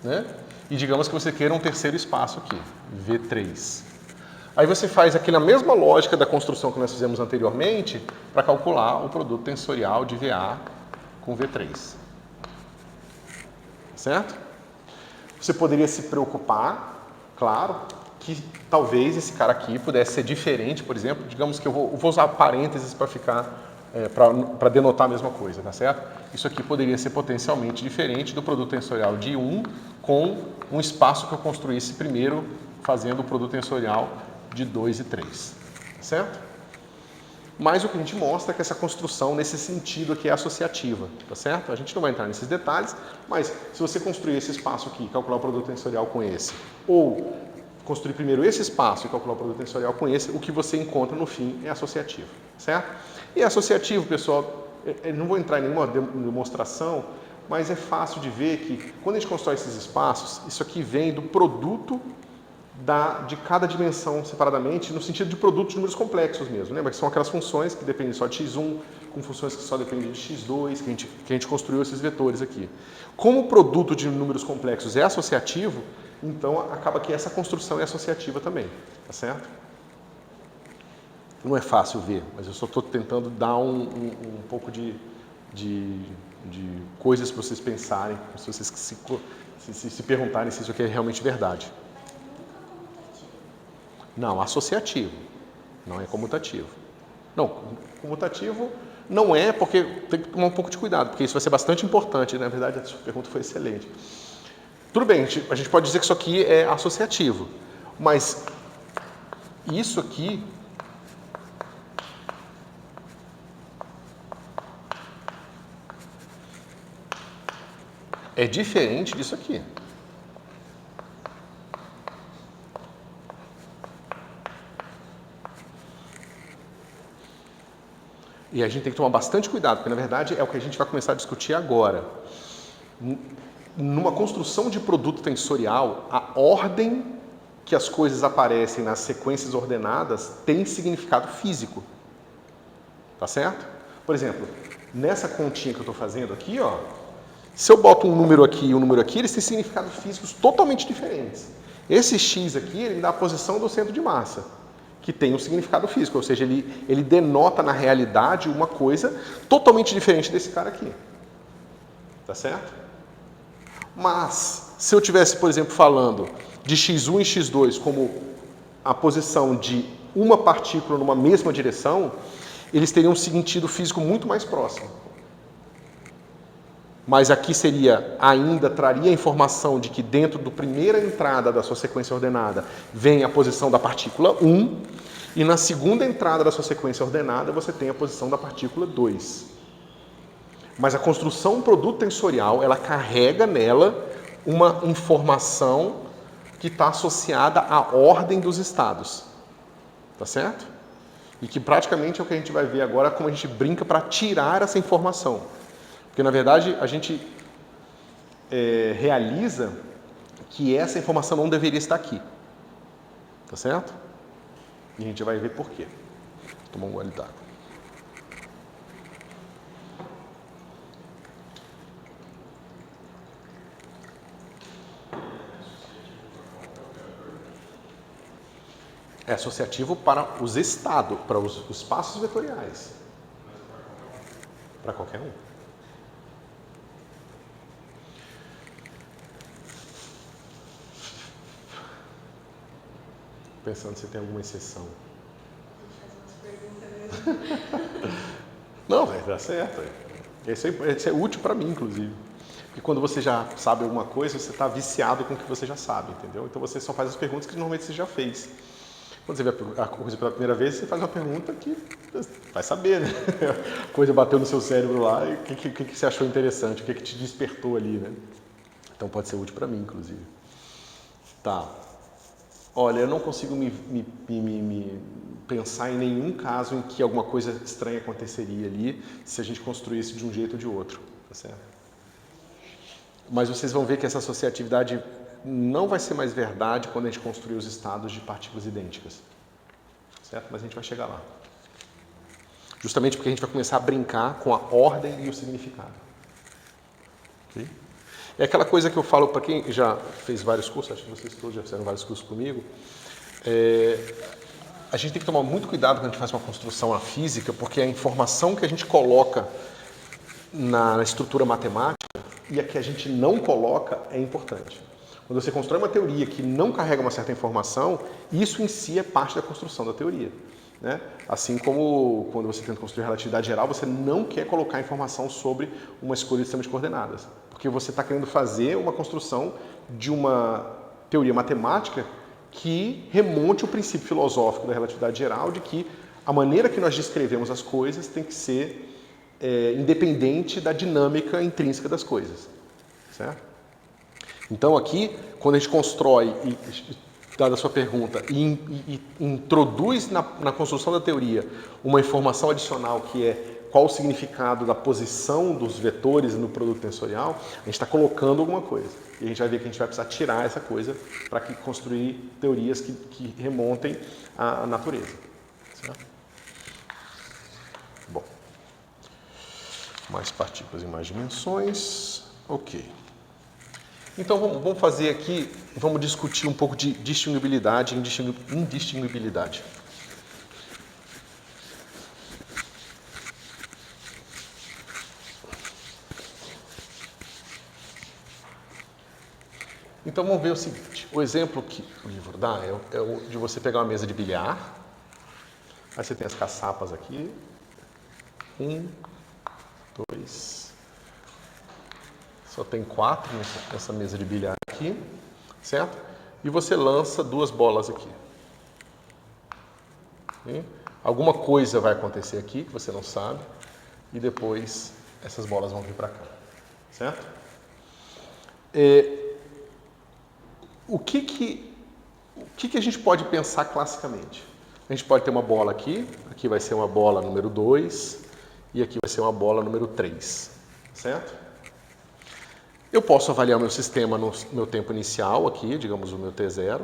né? E digamos que você queira um terceiro espaço aqui, V3. Aí você faz aqui na mesma lógica da construção que nós fizemos anteriormente para calcular o produto tensorial de VA com V3. Certo? Você poderia se preocupar, claro, que talvez esse cara aqui pudesse ser diferente, por exemplo, digamos que eu vou usar parênteses para ficar, para denotar a mesma coisa, tá certo? Isso aqui poderia ser potencialmente diferente do produto tensorial de 1 com um espaço que eu construísse primeiro fazendo o produto tensorial de 2 e 3, tá certo? Mas o que a gente mostra é que essa construção, nesse sentido aqui, é associativa, tá certo? A gente não vai entrar nesses detalhes, mas se você construir esse espaço aqui, calcular o produto tensorial com esse, ou construir primeiro esse espaço e calcular o produto tensorial com esse, o que você encontra no fim é associativo, certo? E associativo, pessoal, eu não vou entrar em nenhuma demonstração, mas é fácil de ver que quando a gente constrói esses espaços, isso aqui vem do produto de cada dimensão separadamente, no sentido de produto de números complexos mesmo. Lembra que são aquelas funções que dependem só de x1, com funções que só dependem de x2, que a gente construiu esses vetores aqui. Como o produto de números complexos é associativo, então acaba que essa construção é associativa também, tá certo? Não é fácil ver, mas eu só estou tentando dar um pouco de coisas para vocês pensarem, se vocês se perguntarem se isso aqui é realmente verdade. Não, associativo, não é comutativo. Não, comutativo não é, porque tem que tomar um pouco de cuidado, porque isso vai ser bastante importante. Na verdade, a sua pergunta foi excelente. Tudo bem, a gente pode dizer que isso aqui é associativo, mas isso aqui é diferente disso aqui. E a gente tem que tomar bastante cuidado, porque na verdade é o que a gente vai começar a discutir agora. Numa construção de produto tensorial, a ordem que as coisas aparecem nas sequências ordenadas tem significado físico. Tá certo? Por exemplo, nessa continha que eu estou fazendo aqui, ó, se eu boto um número aqui e um número aqui, eles têm significados físicos totalmente diferentes. Esse X aqui, ele dá a posição do centro de massa, que tem um significado físico, ou seja, ele denota na realidade uma coisa totalmente diferente desse cara aqui. Tá certo? Mas, se eu tivesse, por exemplo, falando de x1 e x2 como a posição de uma partícula numa mesma direção, eles teriam um sentido físico muito mais próximo. Mas aqui traria a informação de que dentro da primeira entrada da sua sequência ordenada vem a posição da partícula 1, e na segunda entrada da sua sequência ordenada você tem a posição da partícula 2. Mas a construção produto tensorial, ela carrega nela uma informação que está associada à ordem dos estados. Tá certo? E que praticamente é o que a gente vai ver agora, como a gente brinca para tirar essa informação. Porque, na verdade, a gente realiza que essa informação não deveria estar aqui. Tá certo? E a gente vai ver por quê. Vou tomar um gole d'água. É associativo para os estados, para os espaços vetoriais. Para qualquer um. Pensando se tem alguma exceção. Não, vai dar certo. Isso é útil para mim, inclusive. Porque quando você já sabe alguma coisa, você está viciado com o que você já sabe, entendeu? Então você só faz as perguntas que normalmente você já fez. Quando você vê a coisa pela primeira vez, você faz uma pergunta que vai saber, né? A coisa bateu no seu cérebro lá e o que você achou interessante, o que te despertou ali, né? Então pode ser útil para mim, inclusive. Tá. Olha, eu não consigo me pensar em nenhum caso em que alguma coisa estranha aconteceria ali se a gente construísse de um jeito ou de outro, tá certo? Mas vocês vão ver que essa associatividade não vai ser mais verdade quando a gente construir os estados de partículas idênticas. Certo? Mas a gente vai chegar lá. Justamente porque a gente vai começar a brincar com a ordem e o significado. Okay? É aquela coisa que eu falo para quem já fez vários cursos, acho que vocês todos já fizeram vários cursos comigo, a gente tem que tomar muito cuidado quando a gente faz uma construção na física, porque a informação que a gente coloca na estrutura matemática e a que a gente não coloca é importante. Quando você constrói uma teoria que não carrega uma certa informação, isso em si é parte da construção da teoria. Né? Assim como quando você tenta construir relatividade geral, você não quer colocar informação sobre uma escolha de sistema de coordenadas, porque você está querendo fazer uma construção de uma teoria matemática que remonte o princípio filosófico da relatividade geral de que a maneira que nós descrevemos as coisas tem que ser independente da dinâmica intrínseca das coisas. Certo? Então aqui, quando a gente constrói, dada a sua pergunta, e introduz na construção da teoria uma informação adicional que é qual o significado da posição dos vetores no produto tensorial, a gente está colocando alguma coisa. E a gente vai ver que a gente vai precisar tirar essa coisa para construir teorias que remontem à natureza. Certo? Bom. Mais partículas e mais dimensões. Ok. Então vamos fazer aqui, vamos discutir um pouco de distinguibilidade e indistinguibilidade. Então vamos ver o seguinte, o exemplo que o livro dá é o de você pegar uma mesa de bilhar, aí você tem as caçapas aqui, 1, 2, só tem 4 nessa mesa de bilhar aqui, certo? E você lança 2 bolas aqui. E alguma coisa vai acontecer aqui que você não sabe, e depois essas bolas vão vir para cá, certo? O que a gente pode pensar classicamente? A gente pode ter uma bola aqui vai ser uma bola número 2 e aqui vai ser uma bola número 3, certo? Eu posso avaliar o meu sistema no meu tempo inicial aqui, digamos o meu T0,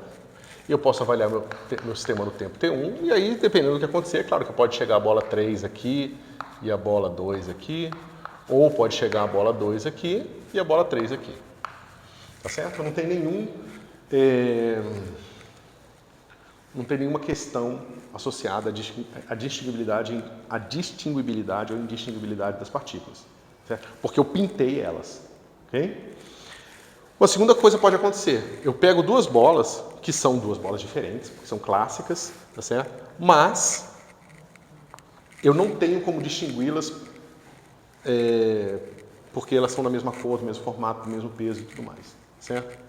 e eu posso avaliar meu sistema no tempo T1, e aí, dependendo do que acontecer, é claro que pode chegar a bola 3 aqui e a bola 2 aqui, ou pode chegar a bola 2 aqui e a bola 3 aqui. Tá certo? Não tem nenhuma questão associada à distinguibilidade ou indistinguibilidade das partículas, certo? Porque eu pintei elas, ok? Uma segunda coisa pode acontecer, eu pego 2 bolas, que são 2 bolas diferentes, que são clássicas, tá certo? Mas eu não tenho como distingui-las porque elas são da mesma cor, do mesmo formato, do mesmo peso e tudo mais, certo?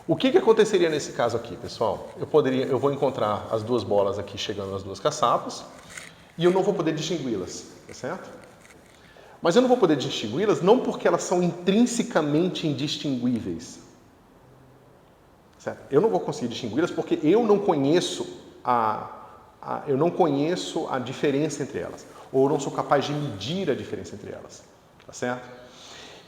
O que aconteceria nesse caso aqui, pessoal? Eu vou encontrar as 2 bolas aqui chegando nas 2 caçapas e eu não vou poder distingui-las, tá certo? Mas eu não vou poder distingui-las não porque elas são intrinsecamente indistinguíveis, certo? Eu não vou conseguir distingui-las porque eu não conheço a diferença entre elas, ou eu não sou capaz de medir a diferença entre elas, tá certo?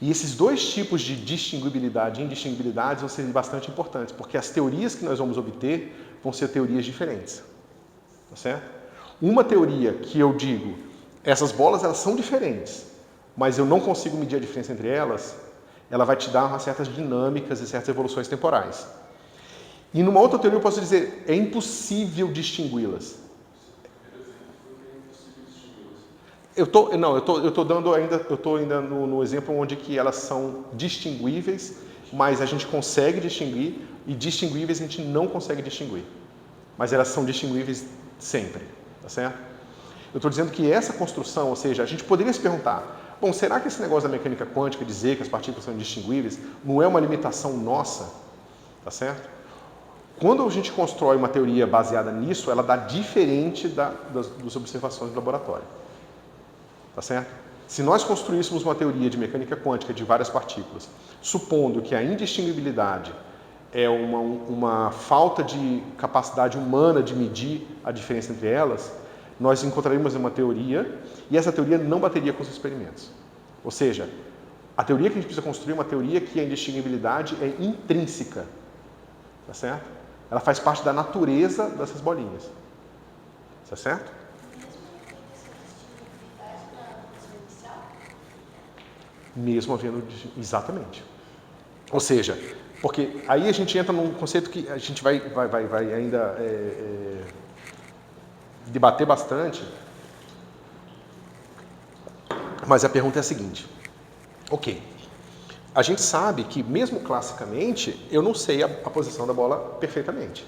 E esses 2 tipos de distinguibilidade e indistinguibilidade vão ser bastante importantes, porque as teorias que nós vamos obter vão ser teorias diferentes. Tá certo? Uma teoria que eu digo, essas bolas elas são diferentes, mas eu não consigo medir a diferença entre elas, ela vai te dar umas certas dinâmicas e certas evoluções temporais. E numa outra teoria eu posso dizer, é impossível distingui-las. Eu estou ainda no exemplo onde que elas são distinguíveis, mas a gente consegue distinguir, e distinguíveis a gente não consegue distinguir. Mas elas são distinguíveis sempre, tá certo? Eu estou dizendo que essa construção, ou seja, a gente poderia se perguntar, bom, será que esse negócio da mecânica quântica, dizer que as partículas são indistinguíveis, não é uma limitação nossa, tá certo? Quando a gente constrói uma teoria baseada nisso, ela dá diferente das observações do laboratório. Tá certo? Se nós construíssemos uma teoria de mecânica quântica de várias partículas, supondo que a indistinguibilidade é uma falta de capacidade humana de medir a diferença entre elas, nós encontraríamos uma teoria e essa teoria não bateria com os experimentos. Ou seja, A teoria que a gente precisa construir é uma teoria que a indistinguibilidade é intrínseca, tá certo? Ela faz parte da natureza dessas bolinhas, tá certo? Mesmo havendo, exatamente. Ou seja, porque aí a gente entra num conceito que a gente vai ainda debater bastante, mas a pergunta é a seguinte: ok, a gente sabe que mesmo classicamente eu não sei a posição da bola perfeitamente,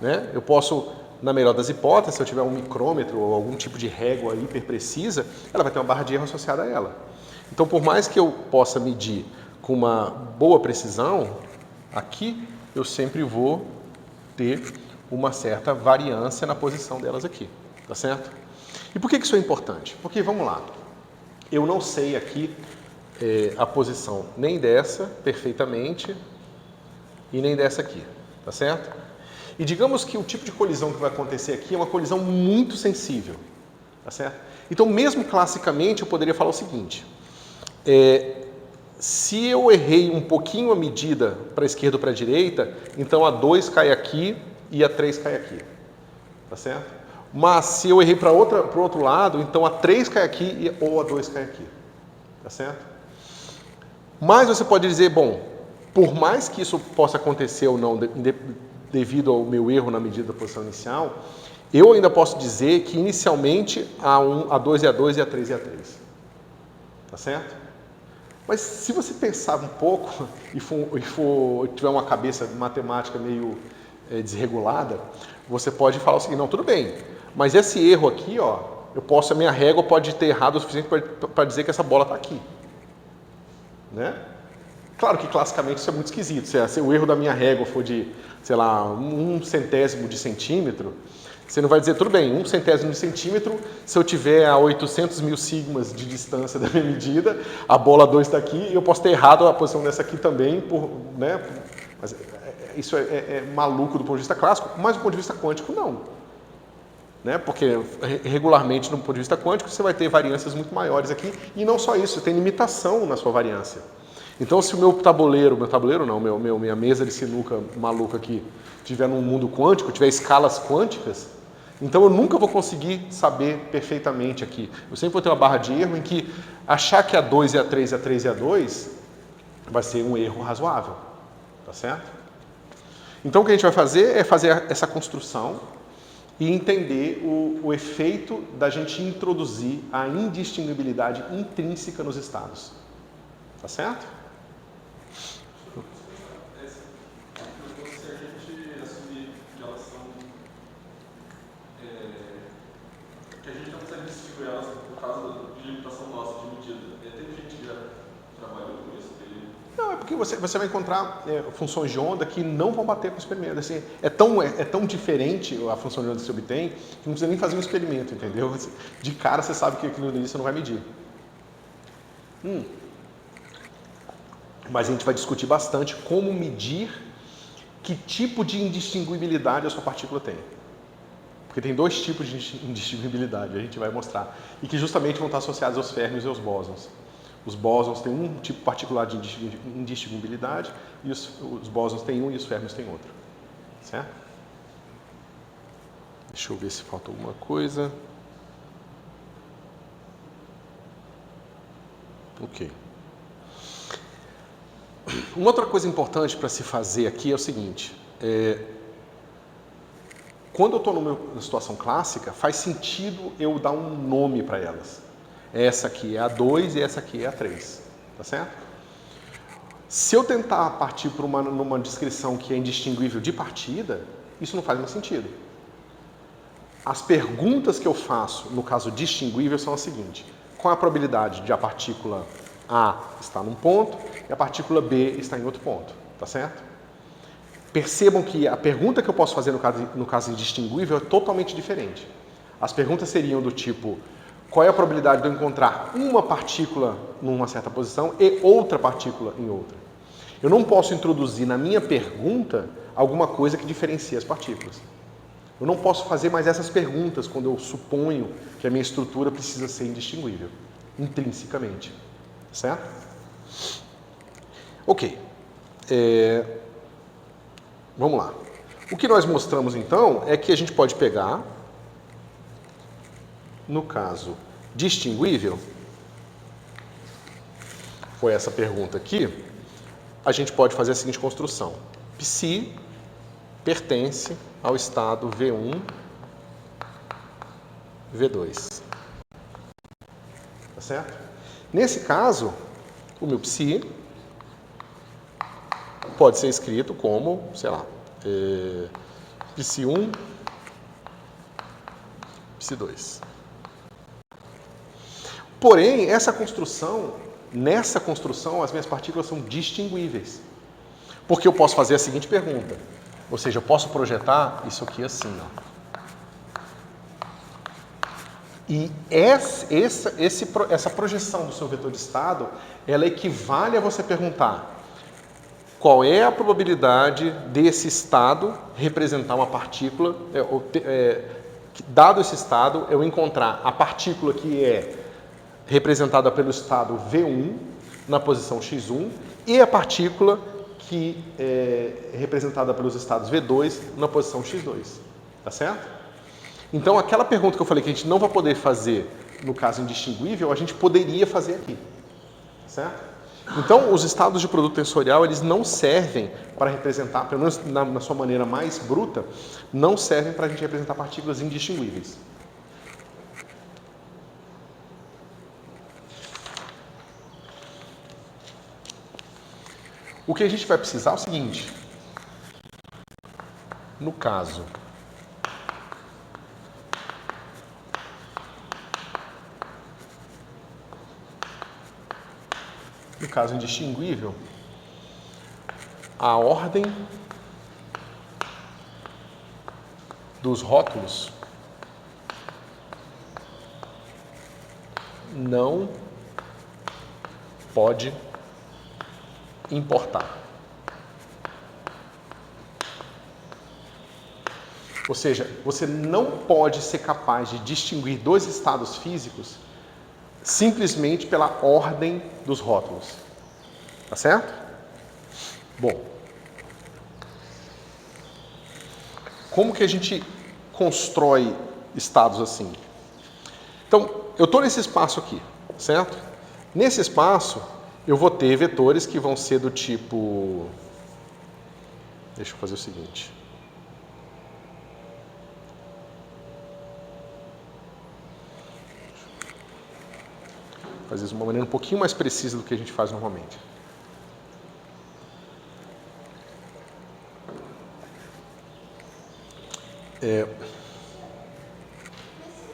né? Eu posso, na melhor das hipóteses, se eu tiver um micrômetro ou algum tipo de régua hiper precisa, ela vai ter uma barra de erro associada a ela. Então, por mais que eu possa medir com uma boa precisão, aqui eu sempre vou ter uma certa variância na posição delas aqui, tá certo? E por que isso é importante? Porque, vamos lá, eu não sei aqui a posição nem dessa perfeitamente e nem dessa aqui, tá certo? E digamos que o tipo de colisão que vai acontecer aqui é uma colisão muito sensível, tá certo? Então, mesmo classicamente, eu poderia falar o seguinte: se eu errei um pouquinho a medida para a esquerda ou para a direita, então a 2 cai aqui e a 3 cai aqui, tá certo? Mas se eu errei para o outro lado, então a 3 cai aqui ou a 2 cai aqui, tá certo? Mas você pode dizer, bom, por mais que isso possa acontecer ou não, devido ao meu erro na medida da posição inicial, eu ainda posso dizer que inicialmente a 2 é a 2 e a 3 é a 3, tá certo? Mas se você pensar um pouco e tiver uma cabeça matemática meio desregulada, você pode falar o seguinte: não, tudo bem, mas esse erro aqui, ó, a minha régua pode ter errado o suficiente para dizer que essa bola está aqui, né? Claro que classicamente isso é muito esquisito. Se o erro da minha régua for de, sei lá, 1/100º de centímetro, você não vai dizer, tudo bem, 1/100º de centímetro, se eu tiver a 800 mil sigmas de distância da minha medida, a bola 2 está aqui e eu posso ter errado a posição dessa aqui também, né? Mas isso é maluco do ponto de vista clássico, mas do ponto de vista quântico não. Né? Porque regularmente, do ponto de vista quântico, você vai ter variâncias muito maiores aqui, e não só isso, tem limitação na sua variância. Então, se o minha mesa de sinuca maluca aqui estiver num mundo quântico, tiver escalas quânticas, então eu nunca vou conseguir saber perfeitamente aqui. Eu sempre vou ter uma barra de erro em que achar que a 2 é a 3 e a 3 é a 2 vai ser um erro razoável, tá certo? Então, o que a gente vai fazer é fazer essa construção e entender o efeito da gente introduzir a indistinguibilidade intrínseca nos estados. Tá certo? Se a gente assumir que elas são... que a gente não consegue distinguir elas por causa de limitação nossa de medida. Tem gente que já trabalhou com isso? Não, é porque você vai encontrar funções de onda que não vão bater com o experimento. Assim, é tão diferente a função de onda que se obtém que não precisa nem fazer um experimento, entendeu? De cara você sabe que aquilo ali você não vai medir. Mas a gente vai discutir bastante como medir que tipo de indistinguibilidade a sua partícula tem. Porque tem dois tipos de indistinguibilidade, a gente vai mostrar. E que justamente vão estar associados aos férmions e aos bósons. Os bósons têm um tipo particular de indistinguibilidade, e os bósons têm um e os férmions têm outro. Certo? Deixa eu ver se falta alguma coisa. Ok. Uma outra coisa importante para se fazer aqui é o seguinte: quando eu estou na situação clássica, faz sentido eu dar um nome para elas. Essa aqui é a 2 e essa aqui é a 3, tá certo? Se eu tentar partir para numa descrição que é indistinguível de partida, isso não faz mais sentido. As perguntas que eu faço no caso distinguível são as seguintes: qual é a probabilidade de a partícula A estar num ponto e a partícula B está em outro ponto, tá certo? Percebam que a pergunta que eu posso fazer no caso indistinguível é totalmente diferente. As perguntas seriam do tipo: qual é a probabilidade de eu encontrar uma partícula numa certa posição e outra partícula em outra? Eu não posso introduzir na minha pergunta alguma coisa que diferencie as partículas. Eu não posso fazer mais essas perguntas quando eu suponho que a minha estrutura precisa ser indistinguível, intrinsecamente. Certo? Ok. Vamos lá. O que nós mostramos então é que a gente pode pegar, no caso distinguível, foi essa pergunta aqui, a gente pode fazer a seguinte construção. Psi pertence ao estado V1, V2. Tá certo? Nesse caso, o meu psi pode ser escrito como, sei lá, psi1, psi2. Porém, nessa construção, as minhas partículas são distinguíveis. Porque eu posso fazer a seguinte pergunta. Ou seja, eu posso projetar isso aqui assim, ó. E essa projeção do seu vetor de estado, ela equivale a você perguntar qual é a probabilidade desse estado representar uma partícula, dado esse estado, eu encontrar a partícula que é representada pelo estado V1 na posição x1 e a partícula que é representada pelos estados V2 na posição x2. Tá certo? Então, aquela pergunta que eu falei que a gente não vai poder fazer no caso indistinguível, a gente poderia fazer aqui. Certo? Então, os estados de produto tensorial, eles não servem para representar, pelo menos na sua maneira mais bruta, não servem para a gente representar partículas indistinguíveis. O que a gente vai precisar é o seguinte. No caso indistinguível, a ordem dos rótulos não pode importar. Ou seja, você não pode ser capaz de distinguir dois estados físicos simplesmente pela ordem dos rótulos. Tá certo? Bom, como que a gente constrói estados assim? Então, eu estou nesse espaço aqui, certo? Nesse espaço, eu vou ter vetores que vão ser do tipo... Deixa eu fazer o seguinte. Fazer isso de uma maneira um pouquinho mais precisa do que a gente faz normalmente. Nesse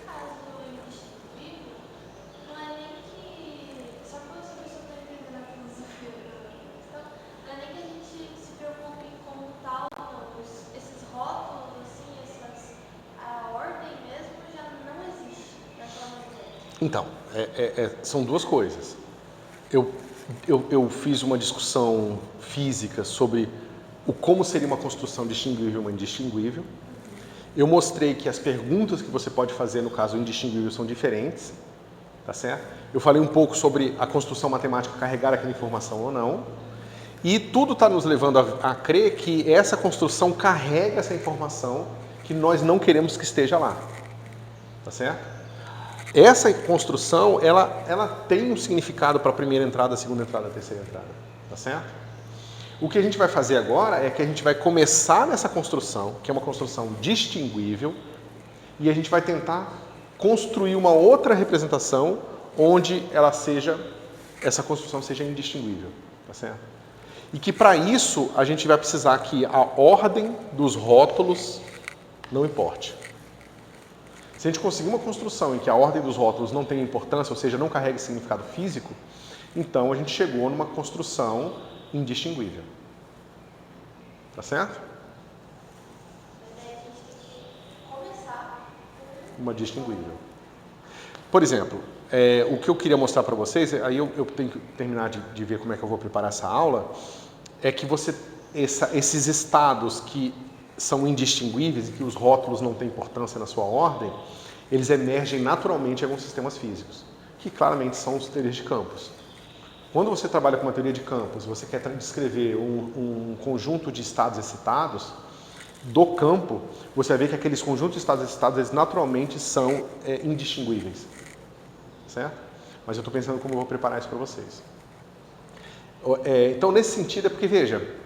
caso indistinguível, não é nem que, só para você ver se eu estou entendendo a filosofia da questão, não é nem que a gente se preocupe em contar esses rótulos, assim, a ordem mesmo já não existe naquela matéria. Então, são duas coisas. Eu fiz uma discussão física sobre como seria uma construção distinguível e uma indistinguível. Eu mostrei que as perguntas que você pode fazer no caso indistinguível são diferentes, tá certo? Eu falei um pouco sobre a construção matemática carregar aquela informação ou não. E tudo está nos levando a crer que essa construção carrega essa informação que nós não queremos que esteja lá, tá certo? Essa construção, ela tem um significado para a primeira entrada, a segunda entrada, a terceira entrada, tá certo? O que a gente vai fazer agora é que a gente vai começar nessa construção, que é uma construção distinguível, e a gente vai tentar construir uma outra representação onde essa construção seja indistinguível, tá certo? E que para isso a gente vai precisar que a ordem dos rótulos não importe. Se a gente conseguir uma construção em que a ordem dos rótulos não tem importância, ou seja, não carrega significado físico, então a gente chegou numa construção indistinguível. Tá certo? Mas aí a gente tem que começar Uma distinguível. Por exemplo, o que eu queria mostrar para vocês, aí eu tenho que terminar de ver como é que eu vou preparar essa aula, é que esses estados que são indistinguíveis e que os rótulos não têm importância na sua ordem, eles emergem naturalmente em alguns sistemas físicos, que claramente são os teorias de campos. Quando você trabalha com uma teoria de campos, você quer descrever um conjunto de estados excitados do campo, você vai ver que aqueles conjuntos de estados excitados, eles naturalmente são indistinguíveis. Certo? Mas eu estou pensando como eu vou preparar isso para vocês. Então, nesse sentido, é porque, veja,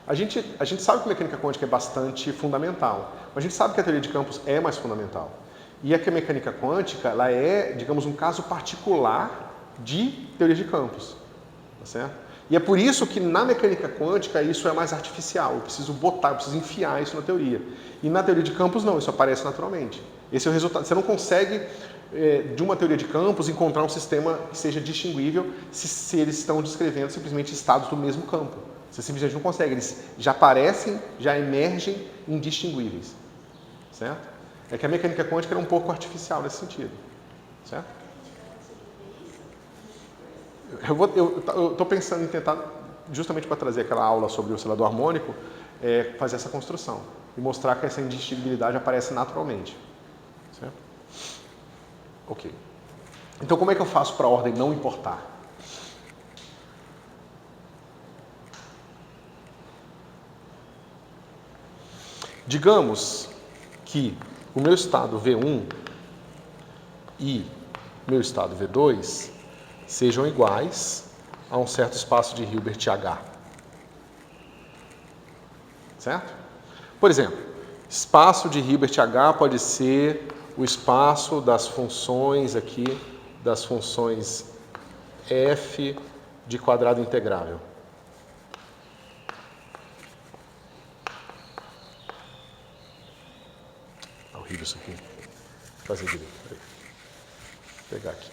a gente sabe que a mecânica quântica é bastante fundamental, mas a gente sabe que a teoria de campos é mais fundamental. E é que a mecânica quântica, ela é, digamos, um caso particular de teoria de campos. Tá certo? E é por isso que na mecânica quântica isso é mais artificial. Eu preciso enfiar isso na teoria. E na teoria de campos não, isso aparece naturalmente. Esse é o resultado. Você não consegue, de uma teoria de campos, encontrar um sistema que seja distinguível se eles estão descrevendo simplesmente estados do mesmo campo. Você simplesmente não consegue. Eles já aparecem, já emergem indistinguíveis. Certo? É que a mecânica quântica é um pouco artificial nesse sentido. Certo? Eu estou pensando em tentar, justamente para trazer aquela aula sobre o oscilador harmônico, fazer essa construção e mostrar que essa indistinguibilidade aparece naturalmente. Certo? Ok. Então, como é que eu faço para a ordem não importar? Digamos que o meu estado V1 e meu estado V2 sejam iguais a um certo espaço de Hilbert H. Certo? Por exemplo, espaço de Hilbert H pode ser o espaço das funções aqui, das funções f de quadrado integrável. Horrível isso aqui. Vou fazer direito. Peraí. Vou pegar aqui.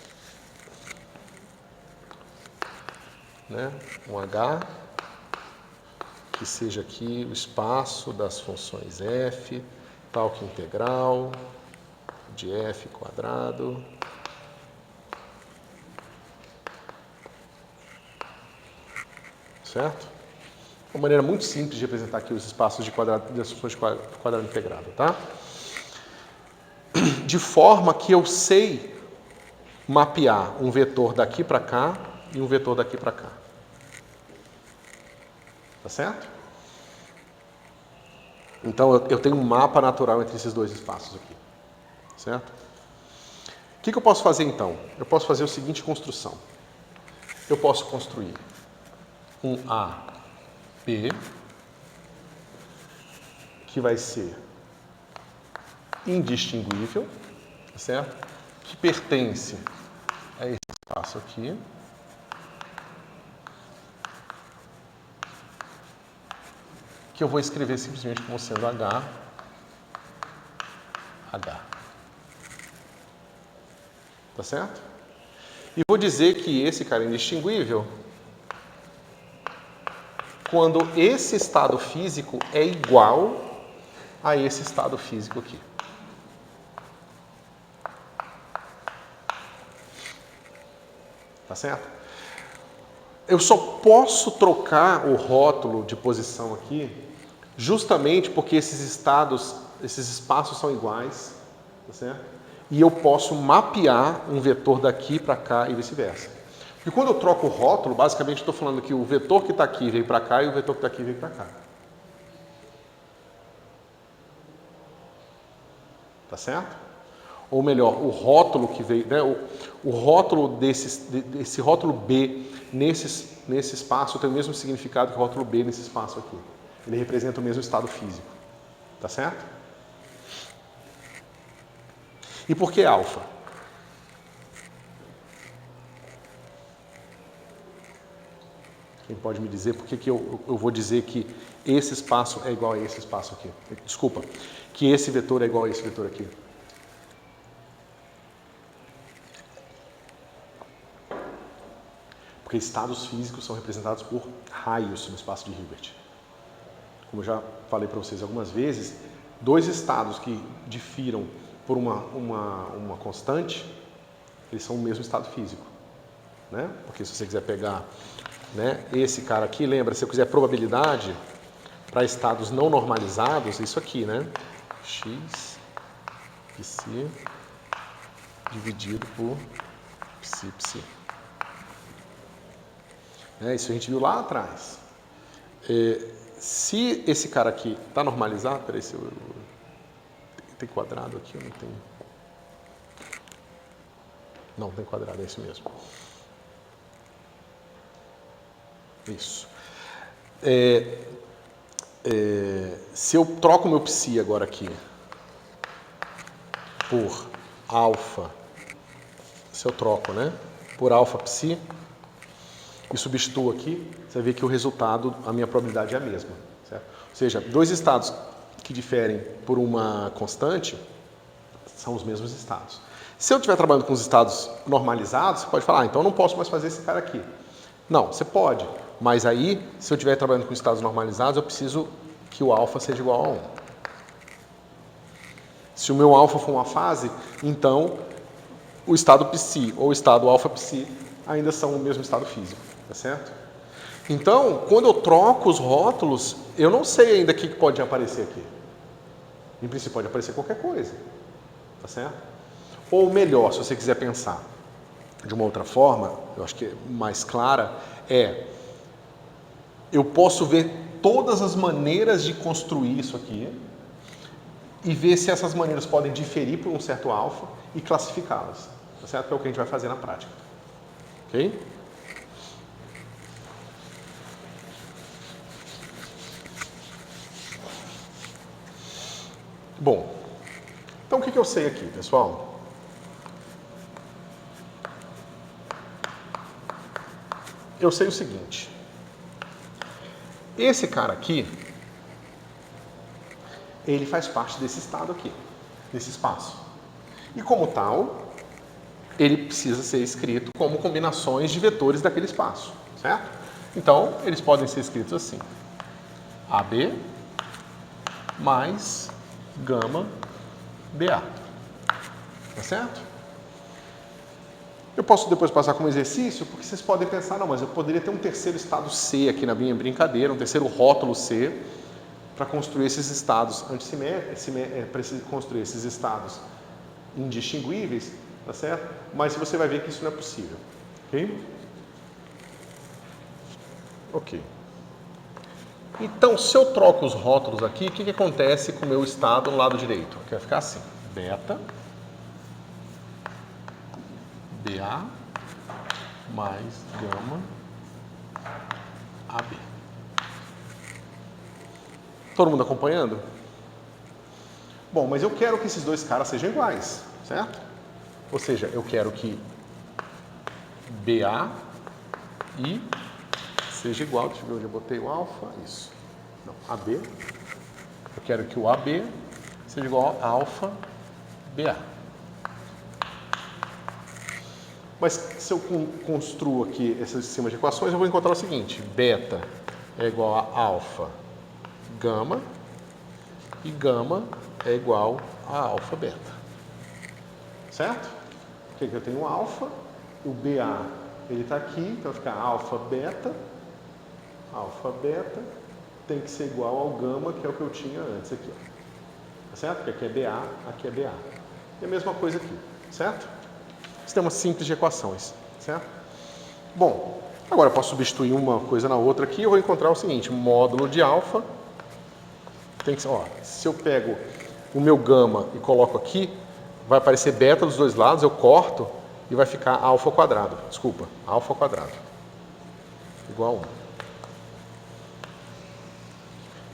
Né? Um H, que seja aqui o espaço das funções f, tal que integral de f quadrado certo? Uma maneira muito simples de representar aqui os espaços de quadrado, das funções de quadrado integrável, tá? De forma que eu sei mapear um vetor daqui para cá e um vetor daqui para cá. Tá certo? Então, eu tenho um mapa natural entre esses dois espaços aqui. Certo? O que eu posso fazer, então? Eu posso fazer a seguinte construção. Eu posso construir um AP, que vai ser indistinguível, tá certo? Que pertence a esse espaço aqui. Que eu vou escrever simplesmente como sendo H. Tá certo? E vou dizer que esse cara é indistinguível quando esse estado físico é igual a esse estado físico aqui. Tá certo? Eu só posso trocar o rótulo de posição aqui justamente porque esses espaços são iguais, tá certo? E eu posso mapear um vetor daqui para cá e vice-versa. E quando eu troco o rótulo, basicamente estou falando que o vetor que está aqui veio para cá e o vetor que está aqui veio para cá. Tá certo? Ou melhor, o rótulo que veio, né, o rótulo desse rótulo B nesse espaço tem o mesmo significado que o rótulo B nesse espaço aqui. Ele representa o mesmo estado físico. Tá certo? E por que alfa? Quem pode me dizer por que eu vou dizer que esse espaço é igual a esse espaço aqui? Desculpa, que esse vetor é igual a esse vetor aqui. Porque estados físicos são representados por raios no espaço de Hilbert. Como eu já falei para vocês algumas vezes, dois estados que difiram por uma constante, eles são o mesmo estado físico. Né? Porque se você quiser pegar, né, esse cara aqui, lembra, se eu quiser probabilidade para estados não normalizados, isso aqui, né? X psi dividido por psi. Isso a gente viu lá atrás. Se esse cara aqui está normalizado, peraí, se eu tem quadrado aqui, eu não tenho. Não, tem quadrado, é isso mesmo. Isso. Se eu troco meu psi agora aqui por alfa, se eu troco, né, por alfa psi, e substituo aqui, você vai ver que o resultado, a minha probabilidade é a mesma. Certo? Ou seja, dois estados que diferem por uma constante são os mesmos estados. Se eu estiver trabalhando com os estados normalizados, você pode falar, então eu não posso mais fazer esse cara aqui. Não, você pode, mas aí, se eu estiver trabalhando com estados normalizados, eu preciso que o alfa seja igual a 1. Se o meu alfa for uma fase, então o estado psi ou o estado alfa psi ainda são o mesmo estado físico, tá certo? Então, quando eu troco os rótulos, eu não sei ainda o que pode aparecer aqui. Em princípio, pode aparecer qualquer coisa, tá certo? Ou melhor, se você quiser pensar de uma outra forma, eu acho que é mais clara, eu posso ver todas as maneiras de construir isso aqui e ver se essas maneiras podem diferir por um certo alfa e classificá-las, tá certo? Que é o que a gente vai fazer na prática. Ok? Bom, então o que eu sei aqui, pessoal? Eu sei o seguinte. Esse cara aqui, ele faz parte desse estado aqui, desse espaço. E como tal, ele precisa ser escrito como combinações de vetores daquele espaço, certo? Então, eles podem ser escritos assim. AB mais gama BA. Tá certo? Eu posso depois passar como exercício, porque vocês podem pensar, não, mas eu poderia ter um terceiro estado C aqui na minha brincadeira, um terceiro rótulo C, para construir esses estados para construir esses estados indistinguíveis, tá certo? Mas você vai ver que isso não é possível, ok? Ok. Então, se eu troco os rótulos aqui, o que acontece com o meu estado no lado direito? Vai ficar assim, beta BA mais gama AB. Todo mundo acompanhando? Bom, mas eu quero que esses dois caras sejam iguais, certo? Ou seja, eu quero que BA e seja igual, deixa eu ver onde eu botei o alfa, isso. Não, AB. Eu quero que o AB seja igual a alfa BA. Mas se eu construo aqui esse sistema de equações, eu vou encontrar o seguinte: beta é igual a alfa gama e gama é igual a alfa beta. Certo? Porque eu tenho alfa, o BA ele está aqui, então vai ficar alfa beta tem que ser igual ao gama, que é o que eu tinha antes aqui. Tá certo? Porque aqui é BA, aqui é BA. E a mesma coisa aqui, certo? Sistema simples de equações, certo? Bom, agora eu posso substituir uma coisa na outra aqui, eu vou encontrar o seguinte: módulo de alfa tem que ser, se eu pego o meu gama e coloco aqui, vai aparecer beta dos dois lados, eu corto e vai ficar alfa quadrado, alfa quadrado, igual a 1.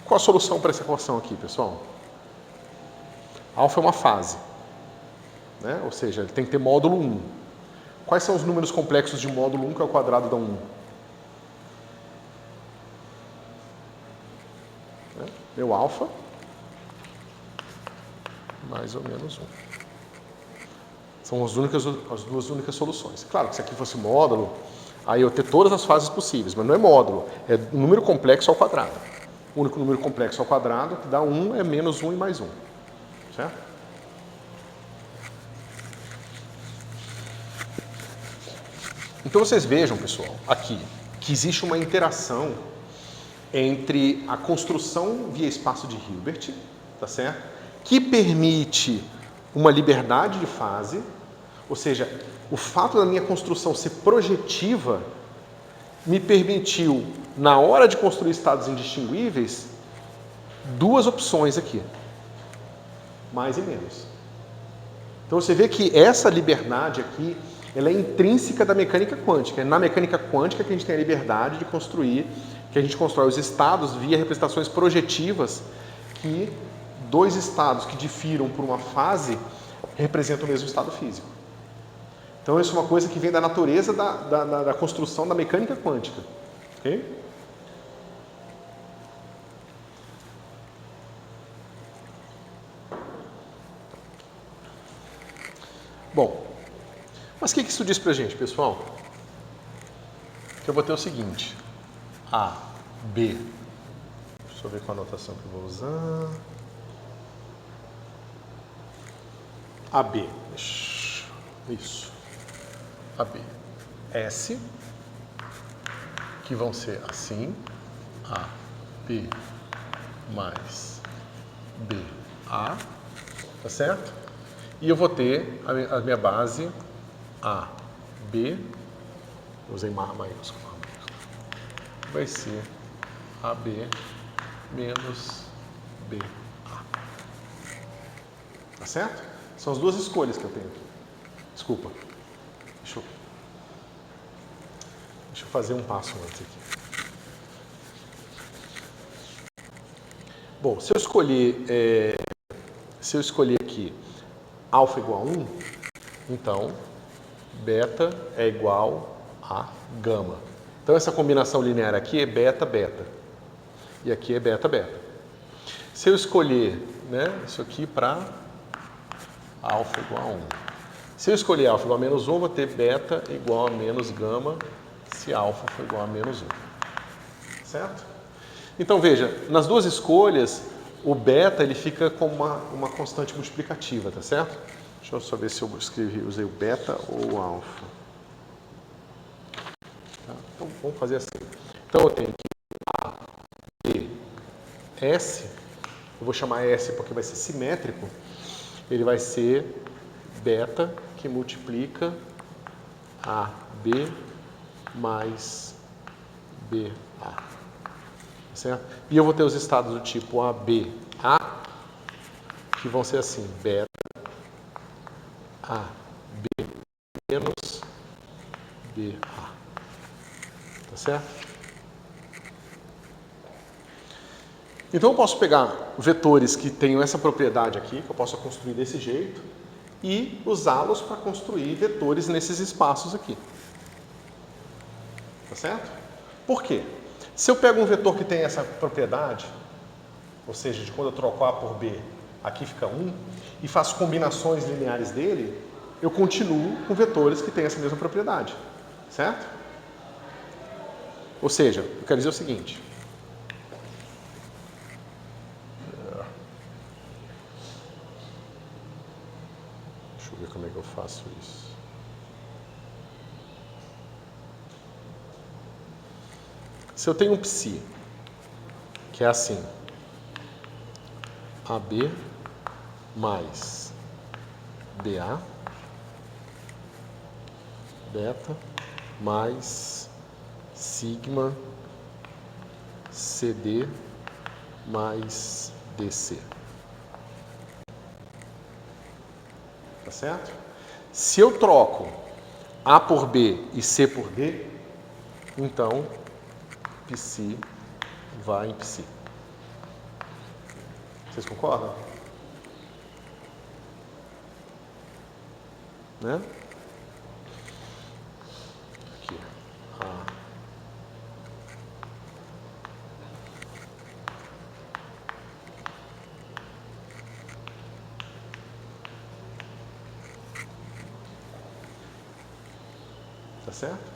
Qual a solução para essa equação aqui, pessoal? Alfa é uma fase, né? Ou seja, ele tem que ter módulo 1. Quais são os números complexos de módulo 1, que é o quadrado da 1? Meu alfa, mais ou menos 1. São as duas únicas soluções. Claro que se aqui fosse módulo, aí eu ter todas as fases possíveis, mas não é módulo, é número complexo ao quadrado. O único número complexo ao quadrado que dá 1 é menos 1 e mais 1. Certo? Então vocês vejam, pessoal, aqui, que existe uma interação entre a construção via espaço de Hilbert, tá certo? Que permite uma liberdade de fase, ou seja, o fato da minha construção ser projetiva me permitiu, na hora de construir estados indistinguíveis, duas opções aqui, mais e menos. Então você vê que essa liberdade aqui, ela é intrínseca da mecânica quântica. É na mecânica quântica que a gente tem a liberdade de construir, que a gente constrói os estados via representações projetivas, que dois estados que difiram por uma fase representam o mesmo estado físico. Então isso é uma coisa que vem da natureza da construção da mecânica quântica. Ok? Bom, mas o que isso diz pra gente, pessoal? Que eu vou ter o seguinte, A, B, deixa eu ver qual a anotação que eu vou usar, AB, isso, AB, S, que vão ser assim, A, B, mais B, A, tá certo? E eu vou ter a minha base A, B, usei maiúsculo, vai ser AB menos BA. Tá certo? São as duas escolhas que eu tenho aqui. Desculpa. Deixa eu fazer um passo antes aqui. Bom, se eu escolher aqui alfa igual a 1, então beta é igual a gama. Então essa combinação linear aqui é beta, beta. E aqui é beta, beta. Se eu escolher, isso aqui para alfa igual a 1. Se eu escolher alfa igual a menos 1, eu vou ter beta igual a menos gama se alfa for igual a menos 1. Certo? Então veja, nas duas escolhas, o beta ele fica como uma constante multiplicativa, tá certo? Deixa eu só ver se eu usei o beta ou o alfa. Tá? Então vamos fazer assim. Então eu tenho aqui A, B, S. Eu vou chamar S porque vai ser simétrico. Ele vai ser beta que multiplica AB mais BA. Certo? E eu vou ter os estados do tipo AB, A, que vão ser assim, beta, A, B, menos BA. Tá certo? Então eu posso pegar vetores que tenham essa propriedade aqui, que eu possa construir desse jeito, e usá-los para construir vetores nesses espaços aqui. Tá certo? Por quê? Se eu pego um vetor que tem essa propriedade, ou seja, de quando eu troco A por B, aqui fica 1, e faço combinações lineares dele, eu continuo com vetores que têm essa mesma propriedade. Certo? Ou seja, eu quero dizer o seguinte. Deixa eu ver como é que eu faço isso. Se eu tenho um psi, que é assim, AB mais BA, beta, mais sigma CD mais DC. Tá certo? Se eu troco A por B e C por D, então psi vai em psi. Vocês concordam? Né? Aqui. A. Tá certo?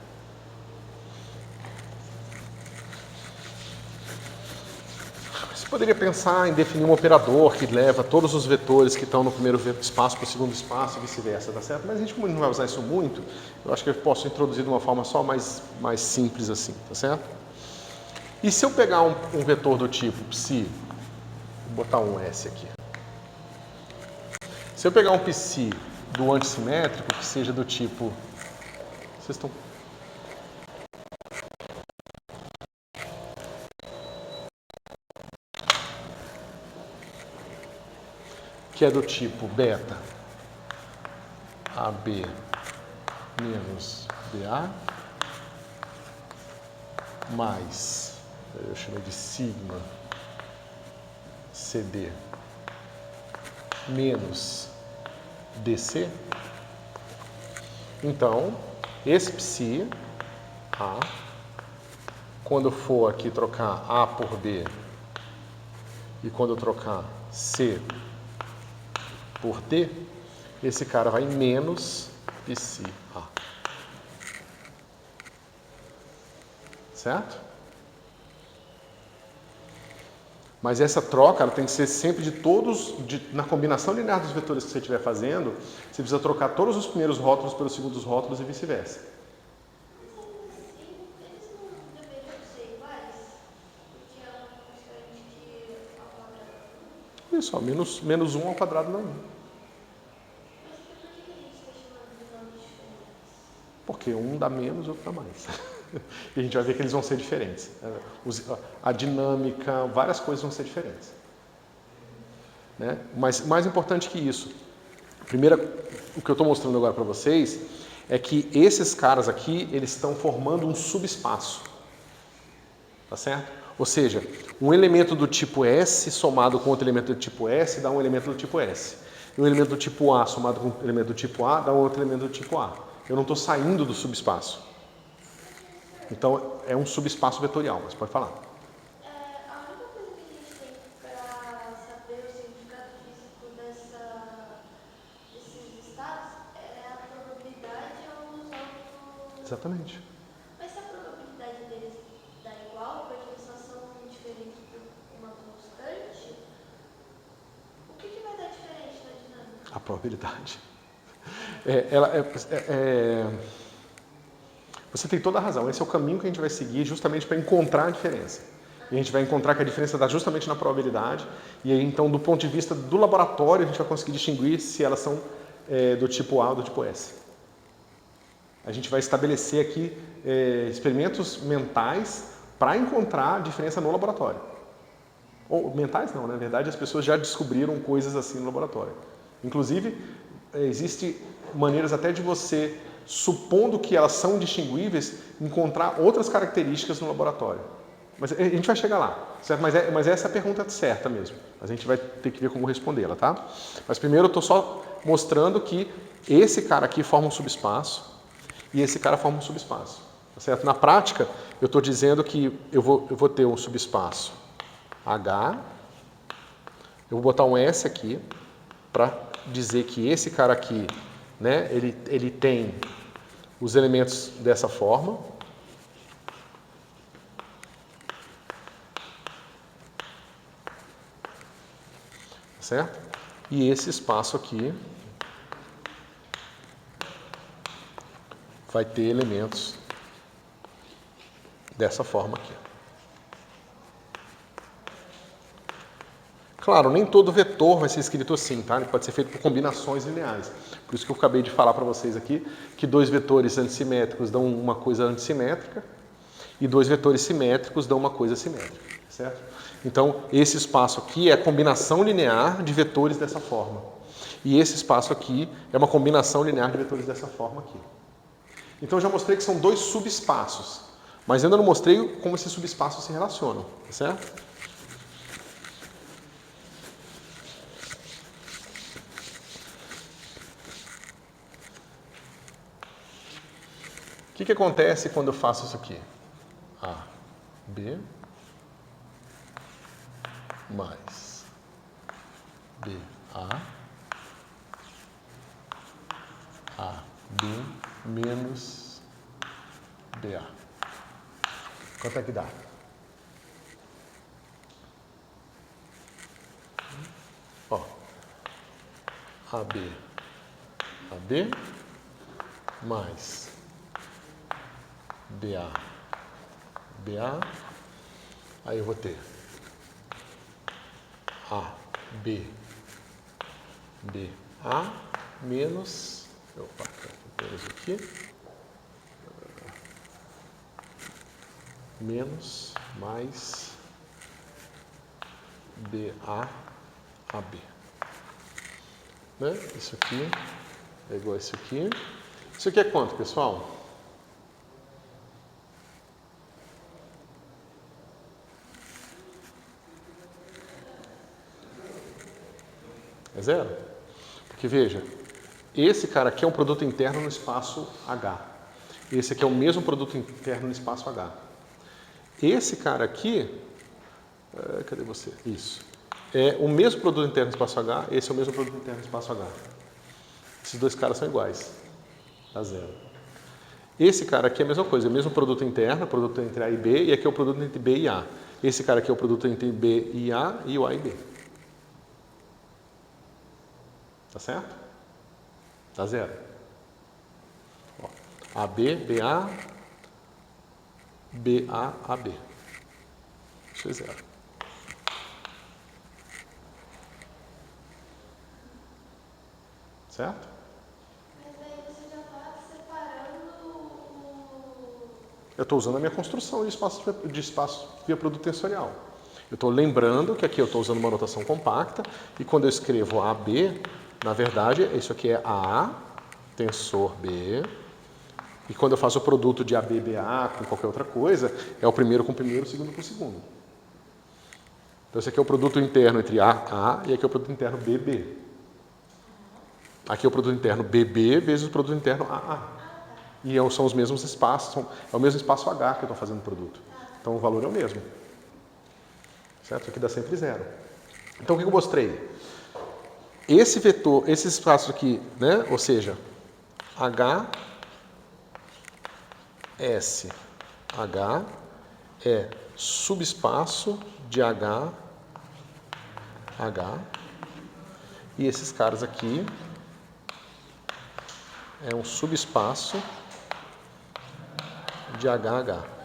Você poderia pensar em definir um operador que leva todos os vetores que estão no primeiro espaço para o segundo espaço e vice-versa, tá certo? Mas a gente, como não vai usar isso muito, eu acho que eu posso introduzir de uma forma só mais simples assim, tá certo? E se eu pegar um vetor do tipo psi, vou botar um S aqui. Se eu pegar um psi do antissimétrico, que seja do tipo... Vocês estão... que é do tipo beta AB menos BA mais, eu chamo de sigma CD menos DC, então esse psi A, quando eu for aqui trocar A por B e quando eu trocar C por D, esse cara vai menos psi A. Certo? Mas essa troca ela tem que ser sempre de todos, na combinação linear dos vetores que você estiver fazendo, você precisa trocar todos os primeiros rótulos pelos segundos rótulos e vice-versa. Eles não deveriam ser iguais? Porque é uma constante que ao quadrado. Isso, ó, menos 1 ao quadrado não 1. Mas por que a gente está chamando de nomes diferentes? Porque um dá menos e outro dá mais. E a gente vai ver que eles vão ser diferentes. A dinâmica, várias coisas vão ser diferentes. Né? Mas mais importante que isso, primeiro, o que eu estou mostrando agora para vocês é que esses caras aqui, eles estão formando um subespaço. Tá certo? Ou seja, um elemento do tipo S somado com outro elemento do tipo S dá um elemento do tipo S. E um elemento do tipo A somado com um elemento do tipo A dá um outro elemento do tipo A. Eu não estou saindo do subespaço. Então, é um subespaço vetorial, mas pode falar. A única coisa que a gente tem para saber o significado físico desses estados é a probabilidade ou os autos. Exatamente. Mas se a probabilidade deles dá igual, porque eles só são diferentes por uma constante, o que vai dar diferente na dinâmica? A probabilidade. Você tem toda a razão. Esse é o caminho que a gente vai seguir justamente para encontrar a diferença. E a gente vai encontrar que a diferença está justamente na probabilidade. E aí, então, do ponto de vista do laboratório, a gente vai conseguir distinguir se elas são do tipo A ou do tipo S. A gente vai estabelecer aqui experimentos mentais para encontrar a diferença no laboratório. Ou mentais não, na verdade as pessoas já descobriram coisas assim no laboratório. Inclusive, existem maneiras até de você, supondo que elas são distinguíveis, encontrar outras características no laboratório. Mas a gente vai chegar lá, certo? Mas essa é a pergunta certa mesmo. A gente vai ter que ver como respondê-la, tá? Mas primeiro eu estou só mostrando que esse cara aqui forma um subespaço e esse cara forma um subespaço, tá certo? Na prática, eu estou dizendo que eu vou ter um subespaço H, eu vou botar um S aqui para dizer que esse cara aqui, né, ele tem os elementos dessa forma. Certo? E esse espaço aqui vai ter elementos dessa forma aqui. Claro, nem todo vetor vai ser escrito assim, tá? Ele pode ser feito por combinações lineares. Por isso que eu acabei de falar para vocês aqui que dois vetores antissimétricos dão uma coisa antissimétrica e dois vetores simétricos dão uma coisa simétrica, certo? Então, esse espaço aqui é a combinação linear de vetores dessa forma. E esse espaço aqui é uma combinação linear de vetores dessa forma aqui. Então, eu já mostrei que são dois subespaços, mas ainda não mostrei como esses subespaços se relacionam, certo? O que acontece quando eu faço isso aqui? A, B, mais B, A, B, menos BA. Quanto é que dá? Ó, AB, mais BA, aí eu vou ter A, B, A, menos, menos aqui, menos, mais BA, AB. né? Isso aqui é igual a isso aqui. Isso aqui é quanto, pessoal? É zero? Porque veja, esse cara aqui é um produto interno no espaço H. Esse aqui é o mesmo produto interno no espaço H. Esse cara aqui, cadê você? Isso. É o mesmo produto interno no espaço H, esse é o mesmo produto interno no espaço H. Esses dois caras são iguais. Dá zero. Esse cara aqui é a mesma coisa, é o mesmo produto interno, o produto entre A e B, e aqui é o produto entre B e A. Esse cara aqui é o produto entre B e A e o A e B. Tá certo? Dá zero. Ó, AB, BA, BA, AB. Isso é zero. Certo? Mas aí você já está separando o... Eu estou usando a minha construção de espaço via produto tensorial. Eu estou lembrando que aqui eu estou usando uma notação compacta e quando eu escrevo AB, na verdade, isso aqui é A, tensor B, e quando eu faço o produto de AB, BA com qualquer outra coisa, é o primeiro com o primeiro, o segundo com o segundo. Então esse aqui é o produto interno entre A e aqui é o produto interno BB. Aqui é o produto interno BB vezes o produto interno AA. E são os mesmos espaços, é o mesmo espaço H que eu estou fazendo o produto. Então o valor é o mesmo. Certo? Isso aqui dá sempre zero. Então o que eu mostrei? Esse vetor, esse espaço aqui, né? Ou seja, H, S, H é subespaço de H, H. E esses caras aqui é um subespaço de HH.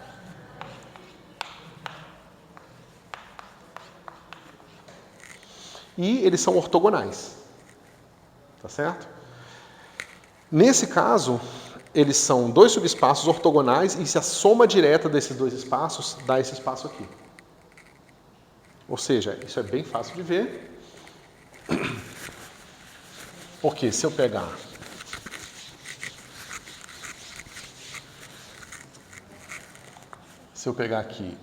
E eles são ortogonais. Tá certo? Nesse caso, eles são dois subespaços ortogonais e se a soma direta desses dois espaços dá esse espaço aqui. Ou seja, isso é bem fácil de ver. Porque se eu pegar aqui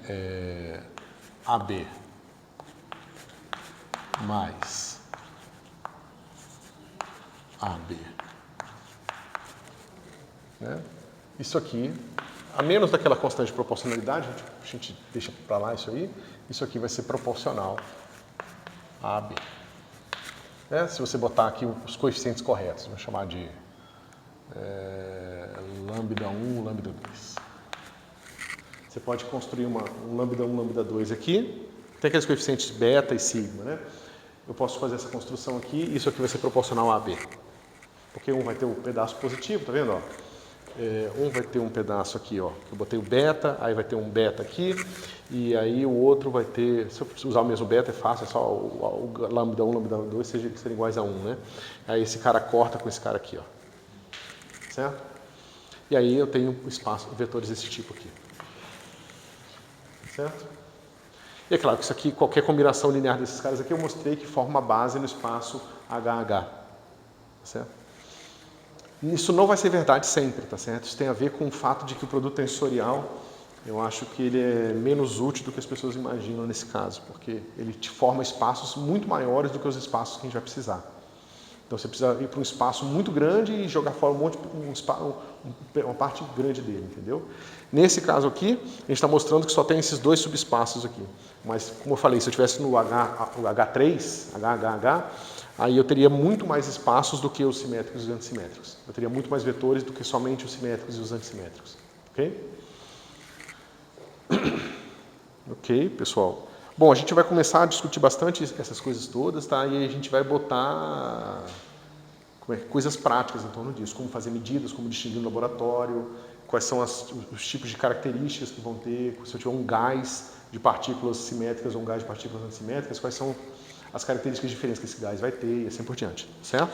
AB mais AB, né? Isso aqui, a menos daquela constante de proporcionalidade, a gente deixa para lá isso aí, isso aqui vai ser proporcional a AB. Né? Se você botar aqui os coeficientes corretos, vamos chamar de lambda 1, lambda 2. Você pode construir um lambda 1, lambda 2 aqui, tem aqueles coeficientes beta e sigma, né? Eu posso fazer essa construção aqui, isso aqui vai ser proporcional a AB. Porque um vai ter um pedaço positivo, tá vendo? Ó? Um vai ter um pedaço aqui, ó. Eu botei o beta, aí vai ter um beta aqui, e aí o outro vai ter, se eu usar o mesmo beta é fácil, é só o lambda 1, lambda 2 serem iguais a 1, né? Aí esse cara corta com esse cara aqui, ó. Certo? E aí eu tenho vetores desse tipo aqui. Certo? E é claro que isso aqui, qualquer combinação linear desses caras aqui, eu mostrei que forma uma base no espaço HH. Certo? Isso não vai ser verdade sempre, tá certo? Isso tem a ver com o fato de que o produto tensorial, eu acho que ele é menos útil do que as pessoas imaginam nesse caso, porque ele te forma espaços muito maiores do que os espaços que a gente vai precisar. Então você precisa ir para um espaço muito grande e jogar fora uma parte grande dele, entendeu? Nesse caso aqui, a gente está mostrando que só tem esses dois subespaços aqui. Mas, como eu falei, se eu tivesse no H3, HHH, aí eu teria muito mais espaços do que os simétricos e os antissimétricos. Eu teria muito mais vetores do que somente os simétricos e os antissimétricos. Ok? Ok, pessoal. Bom, a gente vai começar a discutir bastante essas coisas todas, tá? E a gente vai botar coisas práticas em torno disso, como fazer medidas, como distinguir no laboratório, quais são os tipos de características que vão ter, se eu tiver um gás de partículas simétricas ou um gás de partículas antissimétricas, quais são as características diferentes que esse gás vai ter e assim por diante, certo?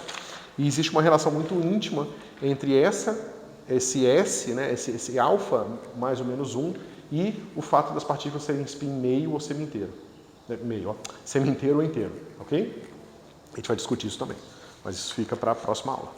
E existe uma relação muito íntima entre esse S, né, esse alfa, mais ou menos 1, e o fato das partículas serem spin meio ou semi-inteiro. Meio, ó, semi-inteiro ou inteiro, ok? A gente vai discutir isso também, Mas isso fica para a próxima aula.